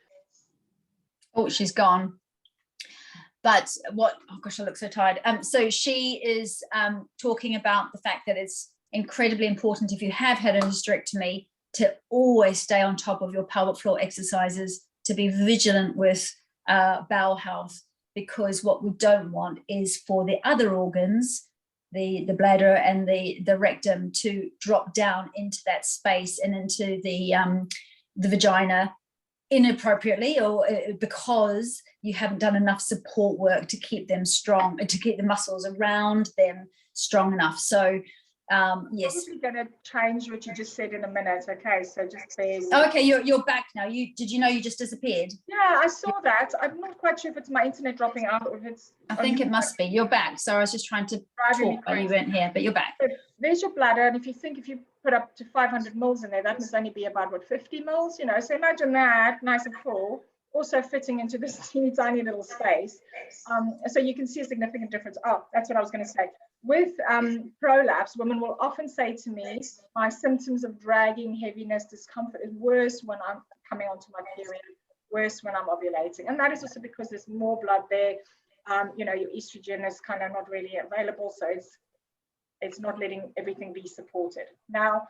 Oh, she's gone. But oh gosh, I look so tired. So she is talking about the fact that it's incredibly important, if you have had a hysterectomy, to always stay on top of your pelvic floor exercises, to be vigilant with bowel health, because what we don't want is for the other organs, the bladder and the rectum, to drop down into that space and into the vagina inappropriately, or because you haven't done enough support work to keep them strong, to keep the muscles around them strong enough. So yes, I'm going to change what you just said in a minute. Okay, so just bear with okay, you're back now. Did you know you just disappeared? Yeah, I saw that. I'm not quite sure if it's my internet dropping out or if it's... I think it must be. You're back. So I was just trying to talk while you weren't here, but you're back. So there's your bladder, and if you put up to 500 mils in there, that must only be about, what, 50 mils, you know? So imagine that, nice and full, also fitting into this teeny tiny little space. So you can see a significant difference. Oh, that's what I was going to say. With prolapse, women will often say to me, my symptoms of dragging, heaviness, discomfort is worse when I'm coming onto my period, worse when I'm ovulating. And that is also because there's more blood there. You know, your estrogen is kind of not really available, so it's not letting everything be supported. Now,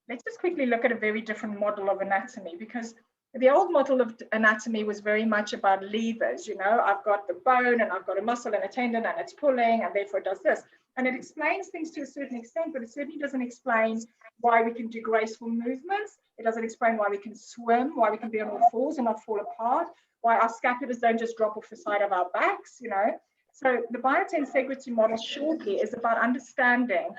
let's just quickly look at a very different model of anatomy, because the old model of anatomy was very much about levers. You know, I've got the bone and I've got a muscle and a tendon and it's pulling and therefore it does this. And it explains things to a certain extent, but it certainly doesn't explain why we can do graceful movements. It doesn't explain why we can swim, why we can be on all fours and not fall apart, why our scapulars don't just drop off the side of our backs, you know. So the biotensegrity model shortly is about understanding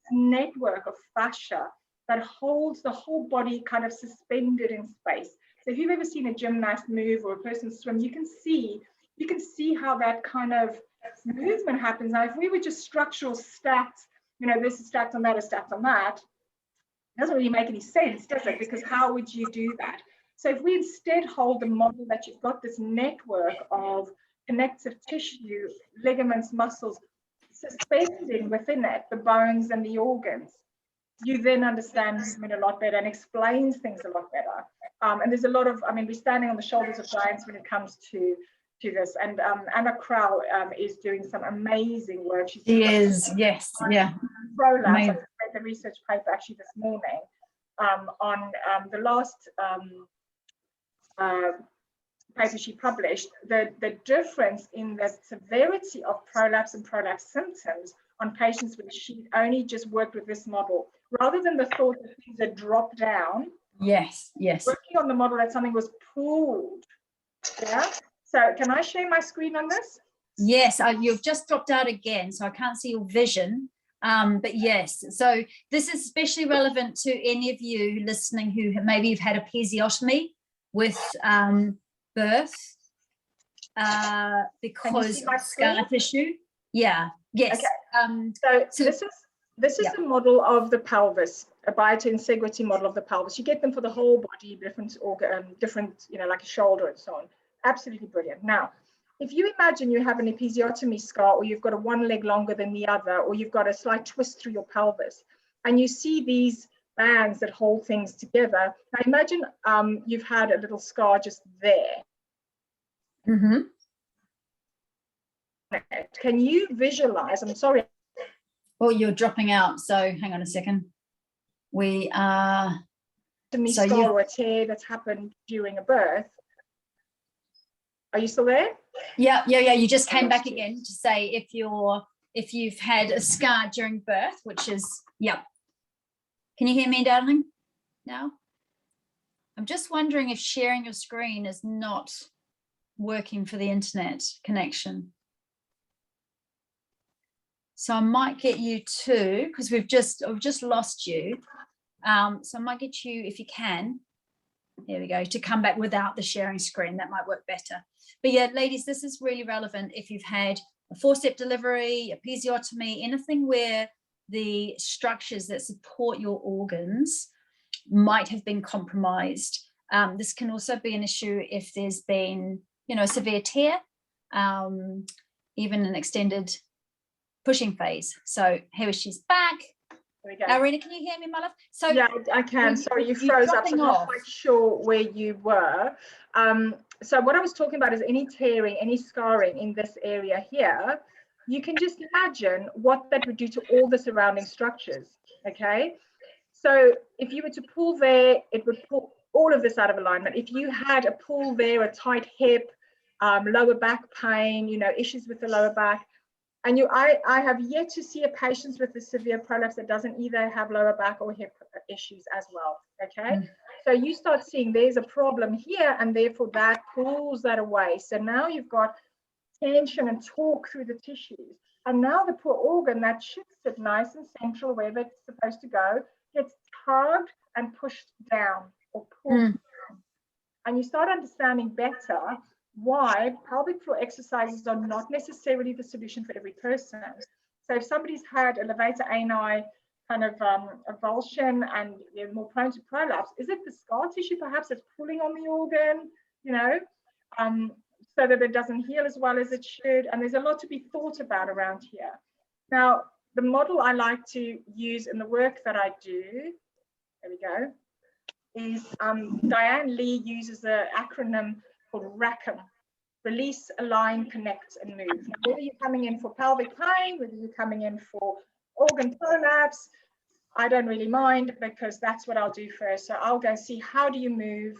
a network of fascia that holds the whole body kind of suspended in space. So if you've ever seen a gymnast move or a person swim, you can see how that kind of movement happens. Now, if we were just structural stacked, you know, this is stacked on that, is stacked on that, it doesn't really make any sense, does it? Because how would you do that? So if we instead hold the model that you've got this network of connective tissue, ligaments, muscles, suspending within it the bones and the organs, you then understand movement a lot better and explains things a lot better. And there's a lot of, I mean, we're standing on the shoulders of giants when it comes to this. And Anna Krau is doing some amazing work. She is, yes, yeah. Prolapse. I read the research paper actually this morning on the last paper she published, the difference in the severity of prolapse and prolapse symptoms on patients when she only just worked with this model, rather than the thought that things are dropped down. Yes. Working on the model that something was pulled. Yeah. So can I share my screen on this? Yes, you've just dropped out again, so I can't see your vision. But yes, so this is especially relevant to any of you listening who maybe you've had a episiotomy with birth because of scar tissue. Yeah. Yes. Okay. So this is the model of the pelvis, a biotensegrity model of the pelvis. You get them for the whole body, different organ, different, you know, like a shoulder and so on. Absolutely brilliant. Now, if you imagine you have an episiotomy scar, or you've got a one leg longer than the other, or you've got a slight twist through your pelvis, and you see these bands that hold things together. Now imagine you've had a little scar just there. Mm-hmm. Can you visualize? I'm sorry. Oh, you're dropping out. So hang on a second. We are. Scar or a tear that's happened during a birth. Are you still there? Yeah. You just came back again to say if you've had a scar during birth, which is, yeah. Can you hear me, darling? Now? I'm just wondering if sharing your screen is not working for the internet connection. So I might get you to, because I've just lost you. So I might get you, if you can, there we go, to come back without the sharing screen. That might work better. But yeah, ladies, this is really relevant if you've had a forceps delivery, a episiotomy, anything where the structures that support your organs might have been compromised. This can also be an issue if there's been, you know, a severe tear, even an extended pushing phase. So here she's back. Elrina, can you hear me, my love? So yeah, I can. Sorry, you froze up, so I'm not quite sure where you were. So what I was talking about is any tearing, any scarring in this area here. You can just imagine what that would do to all the surrounding structures, okay? So if you were to pull there, it would pull all of this out of alignment. If you had a pull there, a tight hip, lower back pain, you know, issues with the lower back. And I have yet to see a patient with a severe prolapse that doesn't either have lower back or hip issues as well, okay? So you start seeing there's a problem here, and therefore that pulls that away. So now you've got tension and torque through the tissues. And now the poor organ that should sit nice and central wherever it's supposed to go gets tugged and pushed down or pulled down. And you start understanding better why pelvic floor exercises are not necessarily the solution for every person. So if somebody's had a levator ani kind of avulsion and they're more prone to prolapse, is it the scar tissue perhaps that's pulling on the organ, you know, so that it doesn't heal as well as it should? And there's a lot to be thought about around here. Now, the model I like to use in the work that I do, there we go, is Diane Lee uses an acronym called RACM, release, align, connect, and move. Now, whether you're coming in for pelvic pain, whether you're coming in for organ prolapse, I don't really mind, because that's what I'll do first. So I'll go see, how do you move?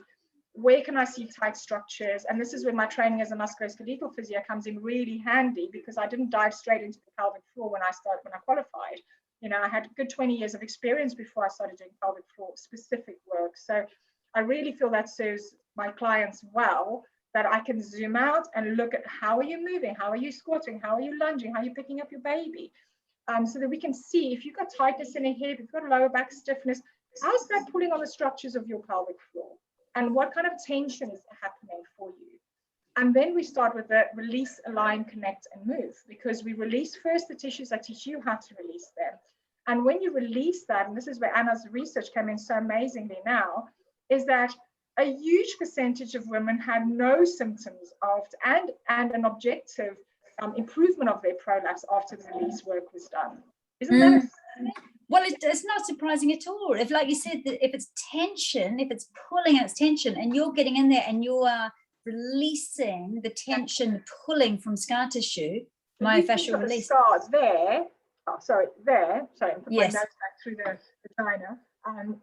Where can I see tight structures? And this is when my training as a musculoskeletal physio comes in really handy, because I didn't dive straight into the pelvic floor when I qualified. You know, I had a good 20 years of experience before I started doing pelvic floor specific work. So I really feel that serves my clients well, that I can zoom out and look at how are you moving, how are you squatting, how are you lunging, how are you picking up your baby, so that we can see if you've got tightness in a hip, if you've got lower back stiffness, how's that pulling on the structures of your pelvic floor, and what kind of tension is happening for you. And then we start with the release, align, connect, and move, because we release first the tissues. I teach you how to release them. And when you release that, and this is where Anna's research came in so amazingly now, is that a huge percentage of women had no symptoms after, and an objective improvement of their prolapse after the release work was done. Isn't that? Well, it's not surprising at all. If, like you said, if it's tension, if it's pulling, it's tension, and you're getting in there and you are releasing the tension, pulling from scar tissue, myofascial release. Scars there. Oh, sorry, there. Sorry, I'm putting my nose back through the vagina.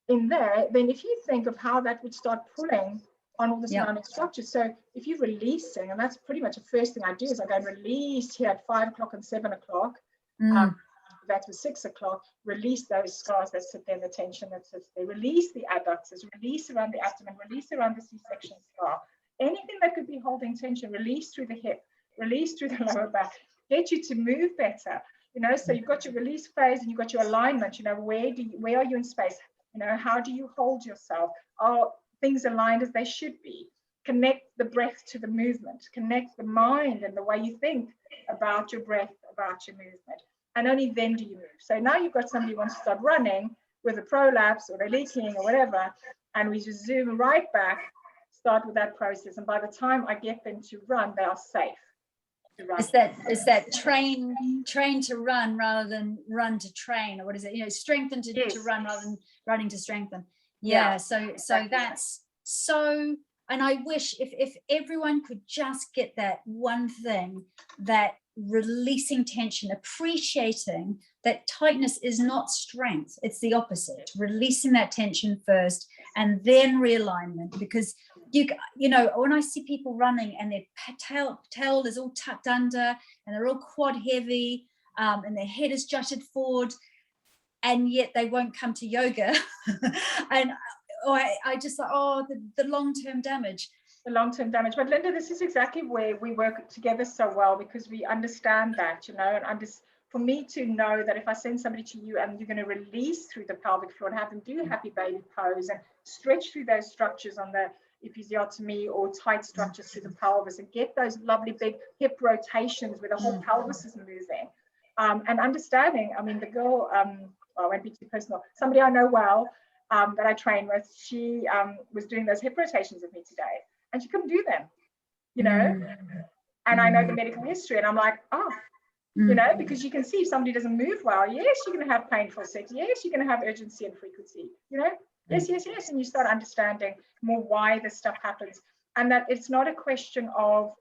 In there, then if you think of how that would start pulling on all the surrounding structures. So if you're releasing, and that's pretty much the first thing I do, is I go and release here at 5 o'clock and 7 o'clock. That was 6 o'clock. Release those scars that sit there, the tension that sits there. Release the adductors, release around the abdomen, release around the C-section scar. Anything that could be holding tension, release through the hip, release through the lower back, get you to move better. You know, so you've got your release phase and you've got your alignment. You know, where are you in space? You know, how do you hold yourself? Are things aligned as they should be? Connect the breath to the movement. Connect the mind and the way you think about your breath, about your movement. And only then do you move. So now you've got somebody who wants to start running with a prolapse or they're leaking or whatever, and we just zoom right back, start with that process. And by the time I get them to run, they are safe. Is that train to run rather than run to train, or what is it? You know, strengthen to run rather than running to strengthen. Yeah. So that's so. And I wish if everyone could just get that one thing, that releasing tension, appreciating that tightness is not strength, it's the opposite. Releasing that tension first and then realignment, because you know, when I see people running and their tail is all tucked under and they're all quad heavy and their head is jutted forward, and yet they won't come to yoga, and I just thought, the long-term damage. The long-term damage. But Linda, this is exactly where we work together so well, because we understand that, you know, and for me to know that if I send somebody to you and you're going to release through the pelvic floor and have them do happy baby pose and stretch through those structures on the episiotomy or tight structures through the pelvis and get those lovely big hip rotations where the whole pelvis is moving, and understanding, I mean, the girl, I won't be too personal, somebody I know well, that I train with, she was doing those hip rotations with me today, and she couldn't do them, you know, and I know the medical history, and I'm like, you know, because you can see if somebody doesn't move well, yes, you're going to have painful sex, yes, you're going to have urgency and frequency, you know, yes, and you start understanding more why this stuff happens, and that it's not a question of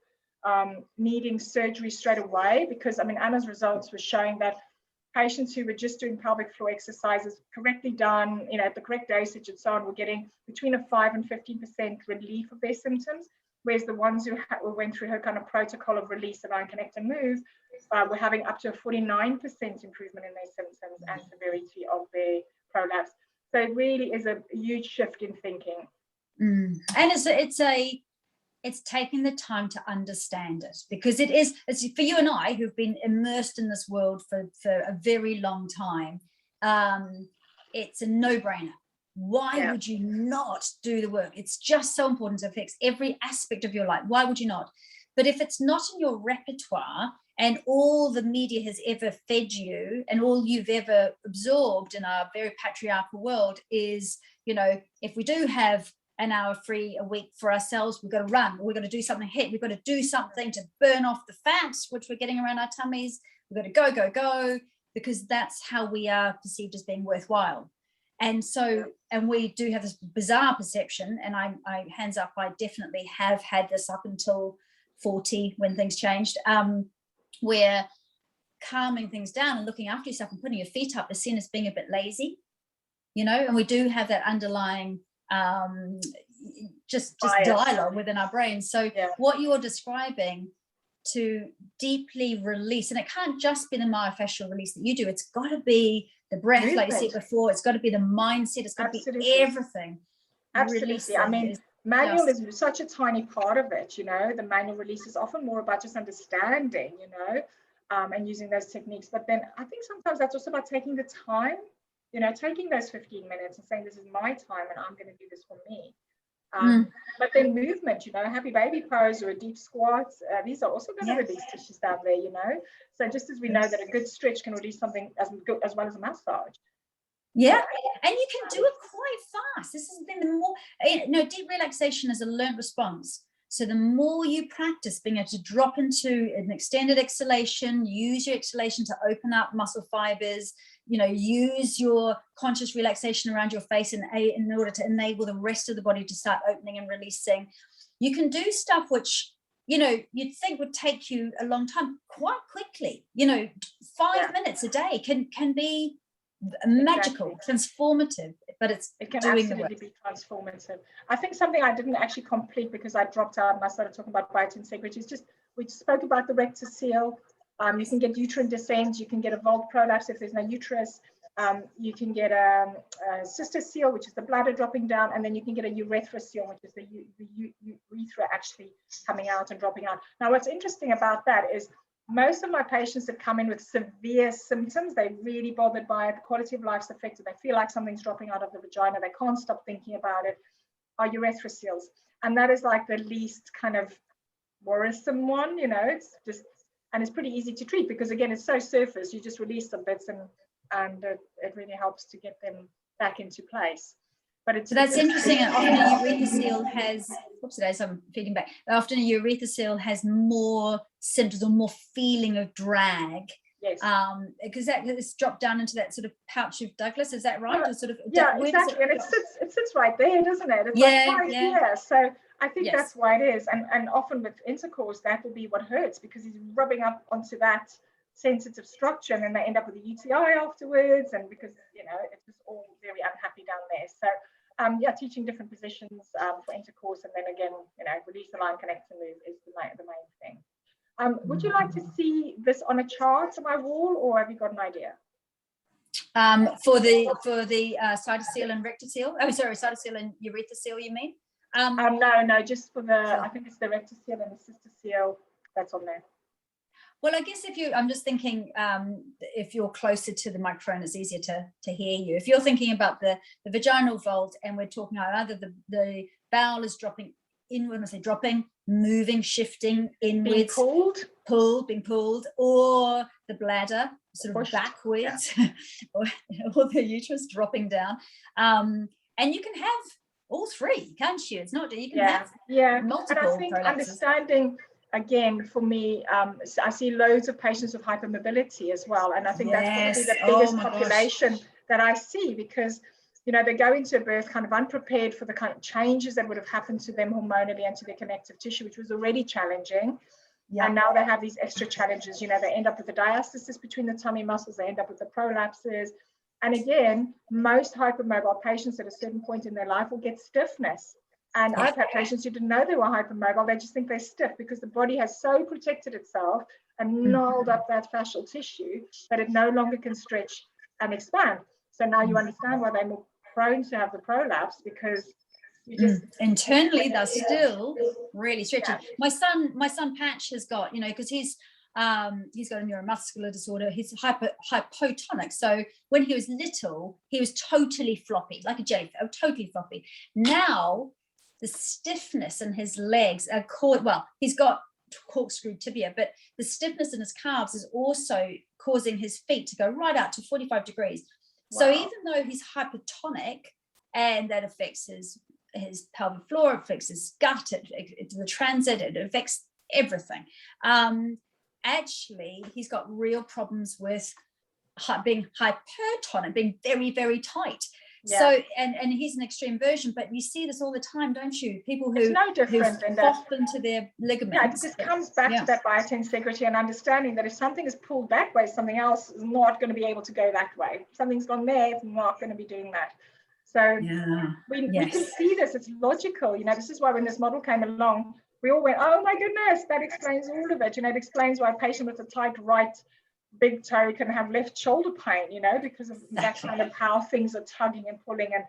needing surgery straight away, because, I mean, Anna's results were showing that patients who were just doing pelvic floor exercises correctly done, you know, at the correct dosage and so on, were getting between a 5 and 15% relief of their symptoms. whereas the ones who went through her kind of protocol of release, align, connect, and move were having up to a 49% improvement in their symptoms and severity of their prolapse. So it really is a huge shift in thinking. And it's taking the time to understand it, because it's for you and I who've been immersed in this world for a very long time. It's a no-brainer. Why would you not do the work? It's just so important to fix every aspect of your life. Why would you not? But if it's not in your repertoire, and all the media has ever fed you and all you've ever absorbed in our very patriarchal world is, you know, if we do have an hour free a week for ourselves, we've got to run, or we've got to do something ahead, we've got to do something to burn off the fats which we're getting around our tummies, we've got to go, because that's how we are perceived as being worthwhile. And so, and we do have this bizarre perception, and I hands up, I definitely have had this up until 40 when things changed, where calming things down and looking after yourself and putting your feet up is seen as being a bit lazy, you know, and we do have that underlying just dialogue within our brains. So what you're describing, to deeply release, and it can't just be the myofascial release that you do, it's got to be the breath, movement, like you said before, it's got to be the mindset, it's got to be everything. Absolutely. I mean, manual is such a tiny part of it, you know. The manual release is often more about just understanding, you know, and using those techniques. But then I think sometimes that's also about taking the time, you know, taking those 15 minutes and saying, this is my time and I'm going to do this for me. But then movement, you know, happy baby pose or a deep squat, these are also going to release tissues down there, you know. So just as we know that a good stretch can release something as well as a massage. Yeah, and you can do it quite fast. This is the thing, the more, you know, deep relaxation is a learned response. So the more you practice being able to drop into an extended exhalation, use your exhalation to open up muscle fibers, you know, use your conscious relaxation around your face in order to enable the rest of the body to start opening and releasing. You can do stuff which, you know, you'd think would take you a long time quite quickly. You know, 5 minutes a day can be magical, transformative, but it can absolutely be transformative. I think something I didn't actually complete because I dropped out and I started talking about biointegrity is just, we spoke about the rectus seal. You can get uterine descent, you can get a vulv prolapse if there's no uterus, you can get a cyster seal, which is the bladder dropping down, and then you can get a urethra seal, which is the urethra actually coming out and dropping out. Now what's interesting about that is most of my patients that come in with severe symptoms, they're really bothered by it, the quality of life's affected, they feel like something's dropping out of the vagina, they can't stop thinking about it, are urethra seals. And that is like the least kind of worrisome one, you know, it's just, and it's pretty easy to treat because again, it's so surface, you just release some bits and it really helps to get them back into place. But it's, so that's interesting. And often a urethra seal has, I'm feeding back. Often a urethra seal has more symptoms or more feeling of drag. Yes. Because that is dropped down into that sort of pouch of Douglas. Is that right? Yeah, or sort of, exactly. And it sits right there, doesn't it? It's like right here. So I think that's why it is. And often with intercourse, that will be what hurts because he's rubbing up onto that sensitive structure and then they end up with a UTI afterwards, and because, you know, it's just all very unhappy down there. So teaching different positions for intercourse, and then again, you know, release, align, connect, and move is the main thing. Would you like to see this on a chart on my wall, or have you got an idea? For the cytosol and rectus seal. Oh, sorry, cytosol and urethra seal, you mean? No, just for the, I think it's the rectus seal and the cyster seal that's on there. Well, I guess I'm just thinking, if you're closer to the microphone, it's easier to hear you. If you're thinking about the vaginal vault, and we're talking about either the bowel is dropping inward, when I say dropping, moving, shifting inwards, being pulled, or the bladder sort of pushed backwards, or the uterus dropping down. And you can have all three, can't you? It's not, you can have multiple. And I think prolapses. Understanding, again, for me, I see loads of patients with hypermobility as well. And I think that's probably the biggest population that I see, because, you know, they go into a birth kind of unprepared for the kind of changes that would have happened to them hormonally and to their connective tissue, which was already challenging. And now they have these extra challenges. You know, they end up with the diastasis between the tummy muscles, they end up with the prolapses. And again, most hypermobile patients at a certain point in their life will get stiffness. And I've had patients who didn't know they were hypermobile. They just think they're stiff because the body has so protected itself and gnarled up that fascial tissue that it no longer can stretch and expand. So now you understand why they're more prone to have the prolapse, because you just internally they're still really stretching. My son Patch has got, because he's got a neuromuscular disorder. He's hypotonic. So when he was little, he was totally floppy, like a jellyfish, totally floppy. Now the stiffness in his legs are he's got corkscrew tibia, but the stiffness in his calves is also causing his feet to go right out to 45 degrees. Wow. So even though he's hypertonic, and that affects his pelvic floor, it affects his gut, it's the transit, it affects everything. Actually, he's got real problems with being hypertonic, being very, very tight. Yeah. So, and he's an extreme version, but you see this all the time, don't you? People who pop into their ligaments. Yeah, it just comes back to that biotensegrity and understanding that if something is pulled that way, something else is not going to be able to go that way. If something's gone there, it's not going to be doing that. So we can see this, it's logical. This is why when this model came along, we all went, oh my goodness, that explains all of it. It explains why a patient with a tight right big toe can have left shoulder pain, because of that kind of how things are tugging and pulling. And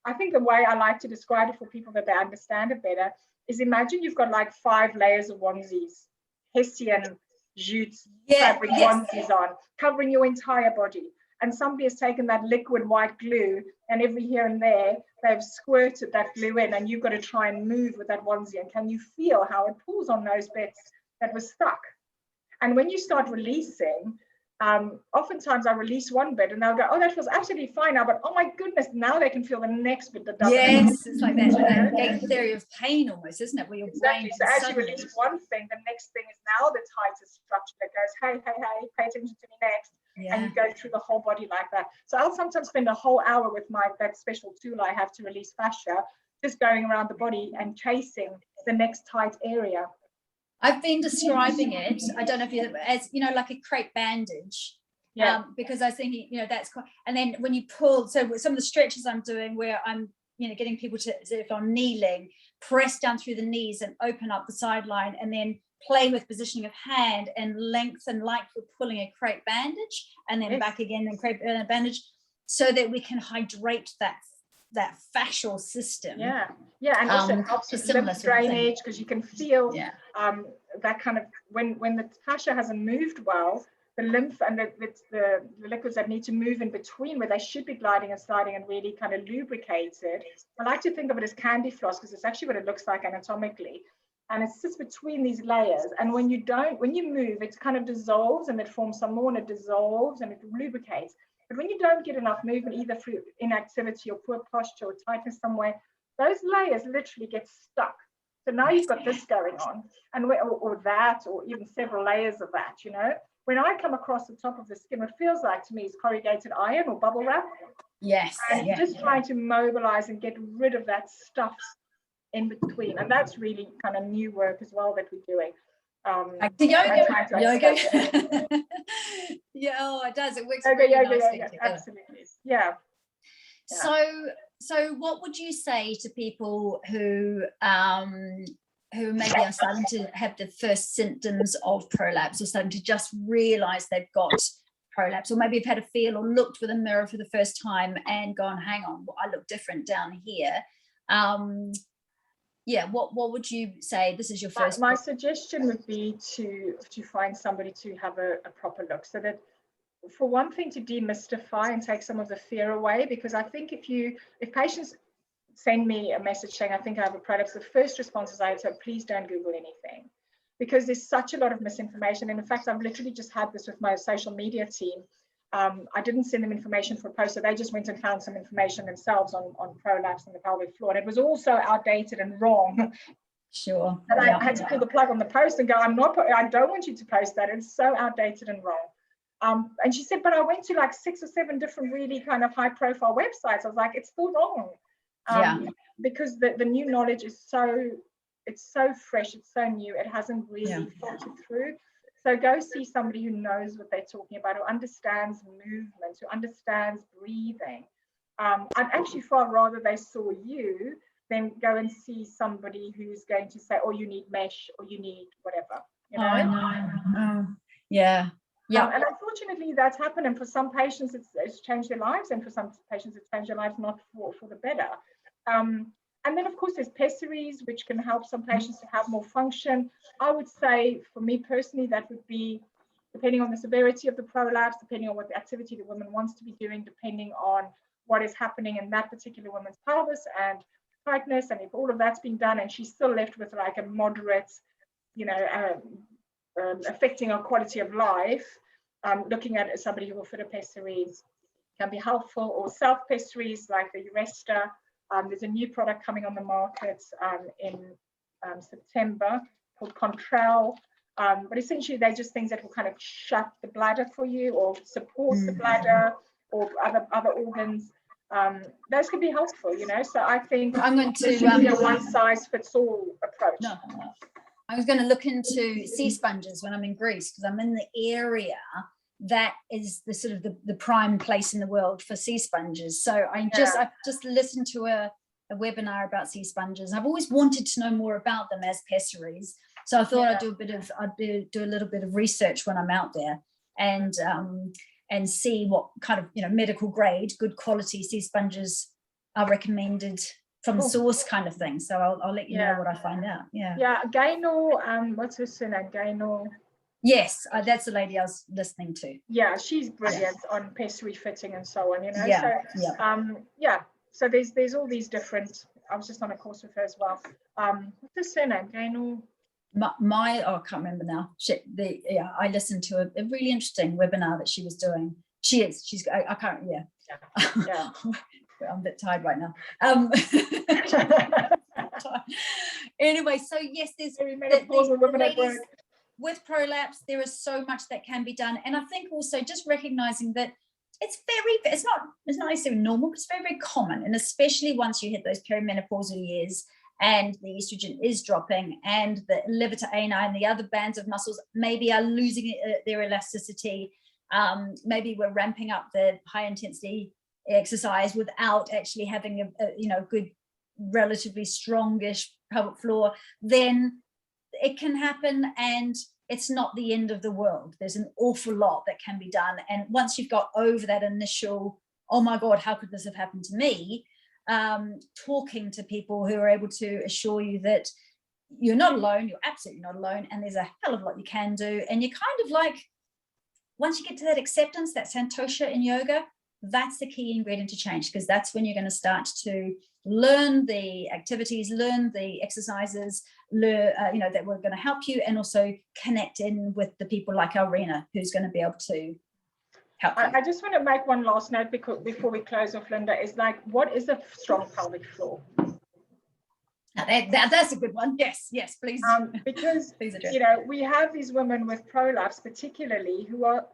I think the way I like to describe it for people that they understand it better is, imagine you've got like 5 layers of onesies, Hessian, jute, fabric onesies on, covering your entire body. And somebody has taken that liquid white glue, and every here and there, they've squirted that glue in, and you've got to try and move with that onesie. And can you feel how it pulls on those bits that were stuck? And when you start releasing, oftentimes I release one bit and they'll go, oh, that feels absolutely fine now, but oh my goodness, now they can feel the next bit that doesn't. Yes, it's like that game theory of pain almost, isn't it? Where your brain so as you release one thing, the next thing is now the tightest structure that goes, hey, pay attention to me next. Yeah. And you go through the whole body like that. So I'll sometimes spend a whole hour with that special tool I have to release fascia, just going around the body and chasing the next tight area. I've been describing it, I don't know if you, as like a crepe bandage. Because I was thinking, that's quite, and then when you pull, so some of the stretches I'm doing where I'm, getting people to, if I'm kneeling, press down through the knees and open up the sideline, and then play with positioning of hand and lengthen like we're pulling a crepe bandage, and then back again and crepe bandage, so that we can hydrate that fascial system. And also it helps with lymph drainage, because you can feel that kind of, when the fascia hasn't moved well, the lymph and the liquids that need to move in between, where they should be gliding and sliding and really kind of lubricated. I like to think of it as candy floss, because it's actually what it looks like anatomically. And it sits between these layers. And when you move, it kind of dissolves and it forms some more, and it dissolves and it lubricates. But when you don't get enough movement, either through inactivity or poor posture or tightness somewhere, those layers literally get stuck. So now you've got this going on, and or that, or even several layers of that, When I come across the top of the skin, what it feels like to me is corrugated iron or bubble wrap. Yes. And just trying to mobilize and get rid of that stuff in between. And that's really kind of new work as well that we're doing. Yoga. It does. It works really nicely together. Absolutely. Yeah. So what would you say to people who maybe are starting to have the first symptoms of prolapse, or starting to just realize they've got prolapse, or maybe have had a feel or looked with a mirror for the first time and gone, hang on, I look different down here? What would you say? This is your first. My suggestion would be to find somebody to have a proper look, so that, for one thing, to demystify and take some of the fear away. Because I think if patients send me a message saying, I think I have a prolapse, the first response is I say, please don't Google anything, because there's such a lot of misinformation. And in fact, I've literally just had this with my social media team. I didn't send them information for a post, so they just went and found some information themselves on prolapse and the pelvic floor, and it was also outdated and wrong. Sure. And I had to pull the plug on the post and go, I don't want you to post that. It's so outdated and wrong. And she said, but I went to like 6 or 7 different really kind of high profile websites. I was like, it's still wrong. Because the new knowledge is it's so fresh, it's so new, it hasn't really filtered through. So go see somebody who knows what they're talking about, who understands movement, who understands breathing. I'd actually far rather they saw you then go and see somebody who's going to say, oh, you need mesh, or you need whatever, you know. I know. Oh, yeah. Yeah. And unfortunately, that's happened. And for some patients, it's changed their lives. And for some patients, it's changed their lives not for the better. And then, of course, there's pessaries, which can help some patients to have more function. I would say, for me personally, that would be, depending on the severity of the prolapse, depending on what the activity the woman wants to be doing, depending on what is happening in that particular woman's pelvis and tightness, and if all of that's been done and she's still left with like a moderate, you know, affecting her quality of life, looking at somebody who will fit a pessaries can be helpful, or self-pessaries like the Uresta. There's a new product coming on the market in September called Contral. But essentially, they're just things that will kind of shut the bladder for you, or support the bladder, or other organs. Those can be helpful, you know. So I think I'm going to be a one-size-fits-all approach. No, I was going to look into sea sponges when I'm in Greece, because I'm in the area that is the sort of the prime place in the world for sea sponges. So I've just listened to a webinar about sea sponges. I've always wanted to know more about them as pessaries. So I thought I'd do a little bit of research when I'm out there, and see what kind of, you know, medical grade, good quality sea sponges are recommended from the source, kind of thing. So I'll let you know what I find out. Yeah. Gaynor, what's her surname? Gaynor. Yes, that's the lady I was listening to. Yeah, she's brilliant on pessary fitting and so on, you know. So there's all these different. I was just on a course with her as well. What's her surname? Gaynor. I can't remember now. I listened to a really interesting webinar that she was doing. I can't. Yeah. I'm a bit tired right now. Anyway, so yes, there's menopausal women at work. With prolapse, there is so much that can be done, and I think also just recognizing that it's not necessarily normal, but it's very, very common, and especially once you hit those perimenopausal years and the estrogen is dropping, and the levator ani and the other bands of muscles maybe are losing their elasticity. Maybe we're ramping up the high intensity exercise without actually having a good, relatively strongish pelvic floor. Then it can happen, and it's not the end of the world. There's an awful lot that can be done, and once you've got over that initial, oh my God, how could this have happened to me, talking to people who are able to assure you that you're not alone, you're absolutely not alone, and there's a hell of a lot you can do. And you kind of like, once you get to that acceptance, that santosha in yoga, that's the key ingredient to change, because that's when you're going to start to learn the activities, learn the exercises, that were going to help you, and also connect in with the people like Elrina, who's going to be able to help you. I just want to make one last note before we close off, Linda, is like, what is a strong pelvic floor? Now that's a good one. Yes, please. Because please address. We have these women with prolapse, particularly, who are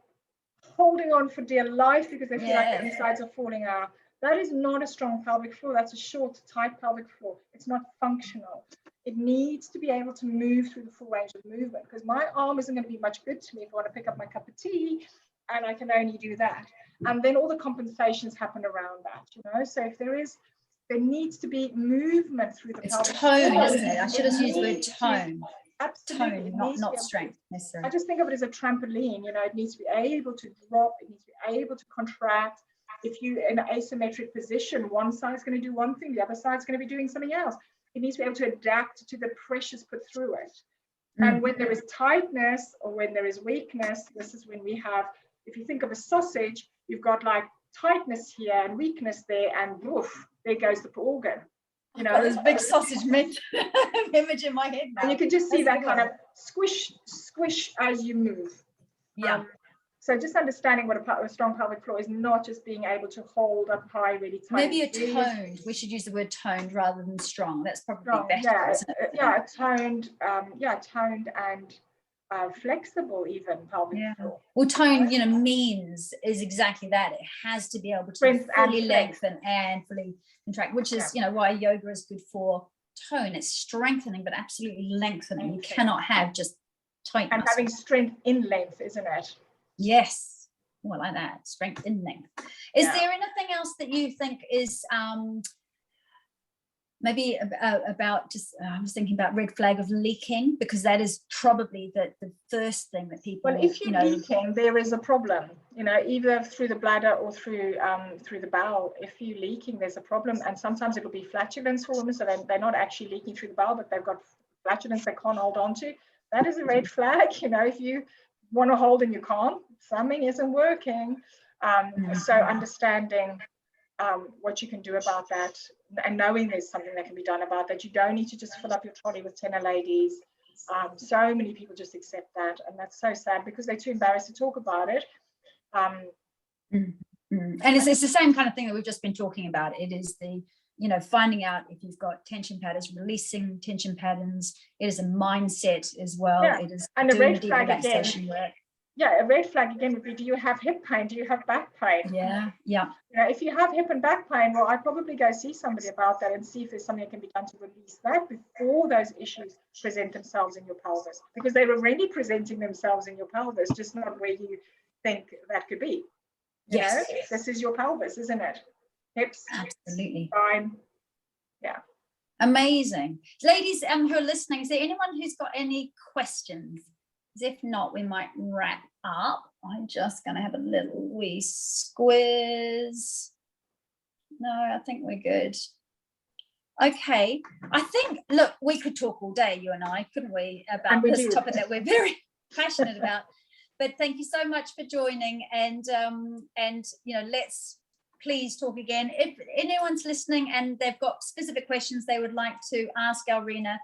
holding on for dear life because they feel like the insides are falling out. That is not a strong pelvic floor. That's a short, tight pelvic floor. It's not functional. It needs to be able to move through the full range of movement, because my arm isn't going to be much good to me if I want to pick up my cup of tea, and I can only do that. And then all the compensations happen around that, So if there needs to be movement through the pelvic floor. It's tone, isn't it? I should have used the word tone. Absolutely. Tone, not strength necessarily. I just think of it as a trampoline. It needs to be able to drop. It needs to be able to contract. If you're in an asymmetric position, one side's going to do one thing, the other side's going to be doing something else. It needs to be able to adapt to the pressures put through it. And when there is tightness or when there is weakness, this is when we have, if you think of a sausage, you've got like tightness here and weakness there, and woof, there goes the organ. There's a big sausage image in my head now. And you can just see that kind of squish as you move. Yeah. So just understanding what a strong pelvic floor is, not just being able to hold up high really tight. Maybe a toned. We should use the word toned rather than strong. That's probably better. Isn't it? Toned and flexible even pelvic floor. Well, toned, means is exactly that. It has to be able to fully lengthen and fully contract, which is, why yoga is good for tone. It's strengthening, but absolutely lengthening. You cannot have just tight. And having strength in length, isn't it? Yes. Well, like that. Strength in length. Is there anything else that you think is maybe about just, I was thinking about red flag of leaking, because that is probably the first thing that people, well, if you're leaking, there is a problem, either through the bladder or through the bowel. If you're leaking, there's a problem. And sometimes it'll be flatulence for women, so they're not actually leaking through the bowel, but they've got flatulence they can't hold on to. That is a red flag. If you want to hold and you can't, something isn't working. So understanding what you can do about that, and knowing there's something that can be done about that. You don't need to just fill up your trolley with 10 ladies. So many people just accept that, and that's so sad because they're too embarrassed to talk about it. And it's the same kind of thing that we've just been talking about. It is the, finding out if you've got tension patterns, releasing tension patterns. It is a mindset as well. Yeah. It is and doing a red flag again. Work. Yeah, a red flag again would be, do you have hip pain? Do you have back pain? Yeah. If you have hip and back pain, well, I'd probably go see somebody about that and see if there's something that can be done to release that before those issues present themselves in your pelvis, because they're already presenting themselves in your pelvis, just not where you think that could be. Yes. This is your pelvis, isn't it? Hips. Absolutely. Spine. Yeah. Amazing. Ladies who are listening, is there anyone who's got any questions? If not, we might wrap up. I'm just going to have a little wee squiz. No, I think we're good. Okay. I think, look, we could talk all day, you and I, couldn't we, about this topic that we're very passionate about. But thank you so much for joining. And let's please talk again. If anyone's listening and they've got specific questions they would like to ask Elrina,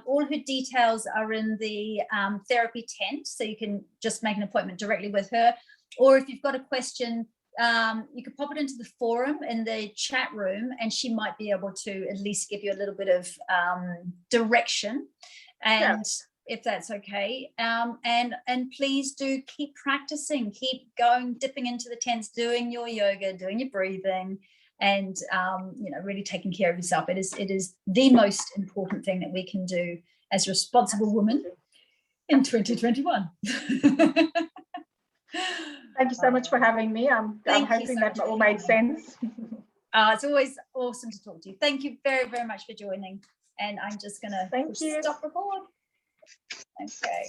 all her details are in the therapy tent, so you can just make an appointment directly with her. Or if you've got a question, you could pop it into the forum in the chat room, and she might be able to at least give you a little bit of direction, and if that's okay. And please do keep practicing, keep going, dipping into the tents, doing your yoga, doing your breathing, and really taking care of yourself. It is the most important thing that we can do as responsible women in 2021. Thank you so much for having me. I'm hoping that all made sense. It's always awesome to talk to you. Thank you very, very much for joining. And I'm just going to stop record. Okay.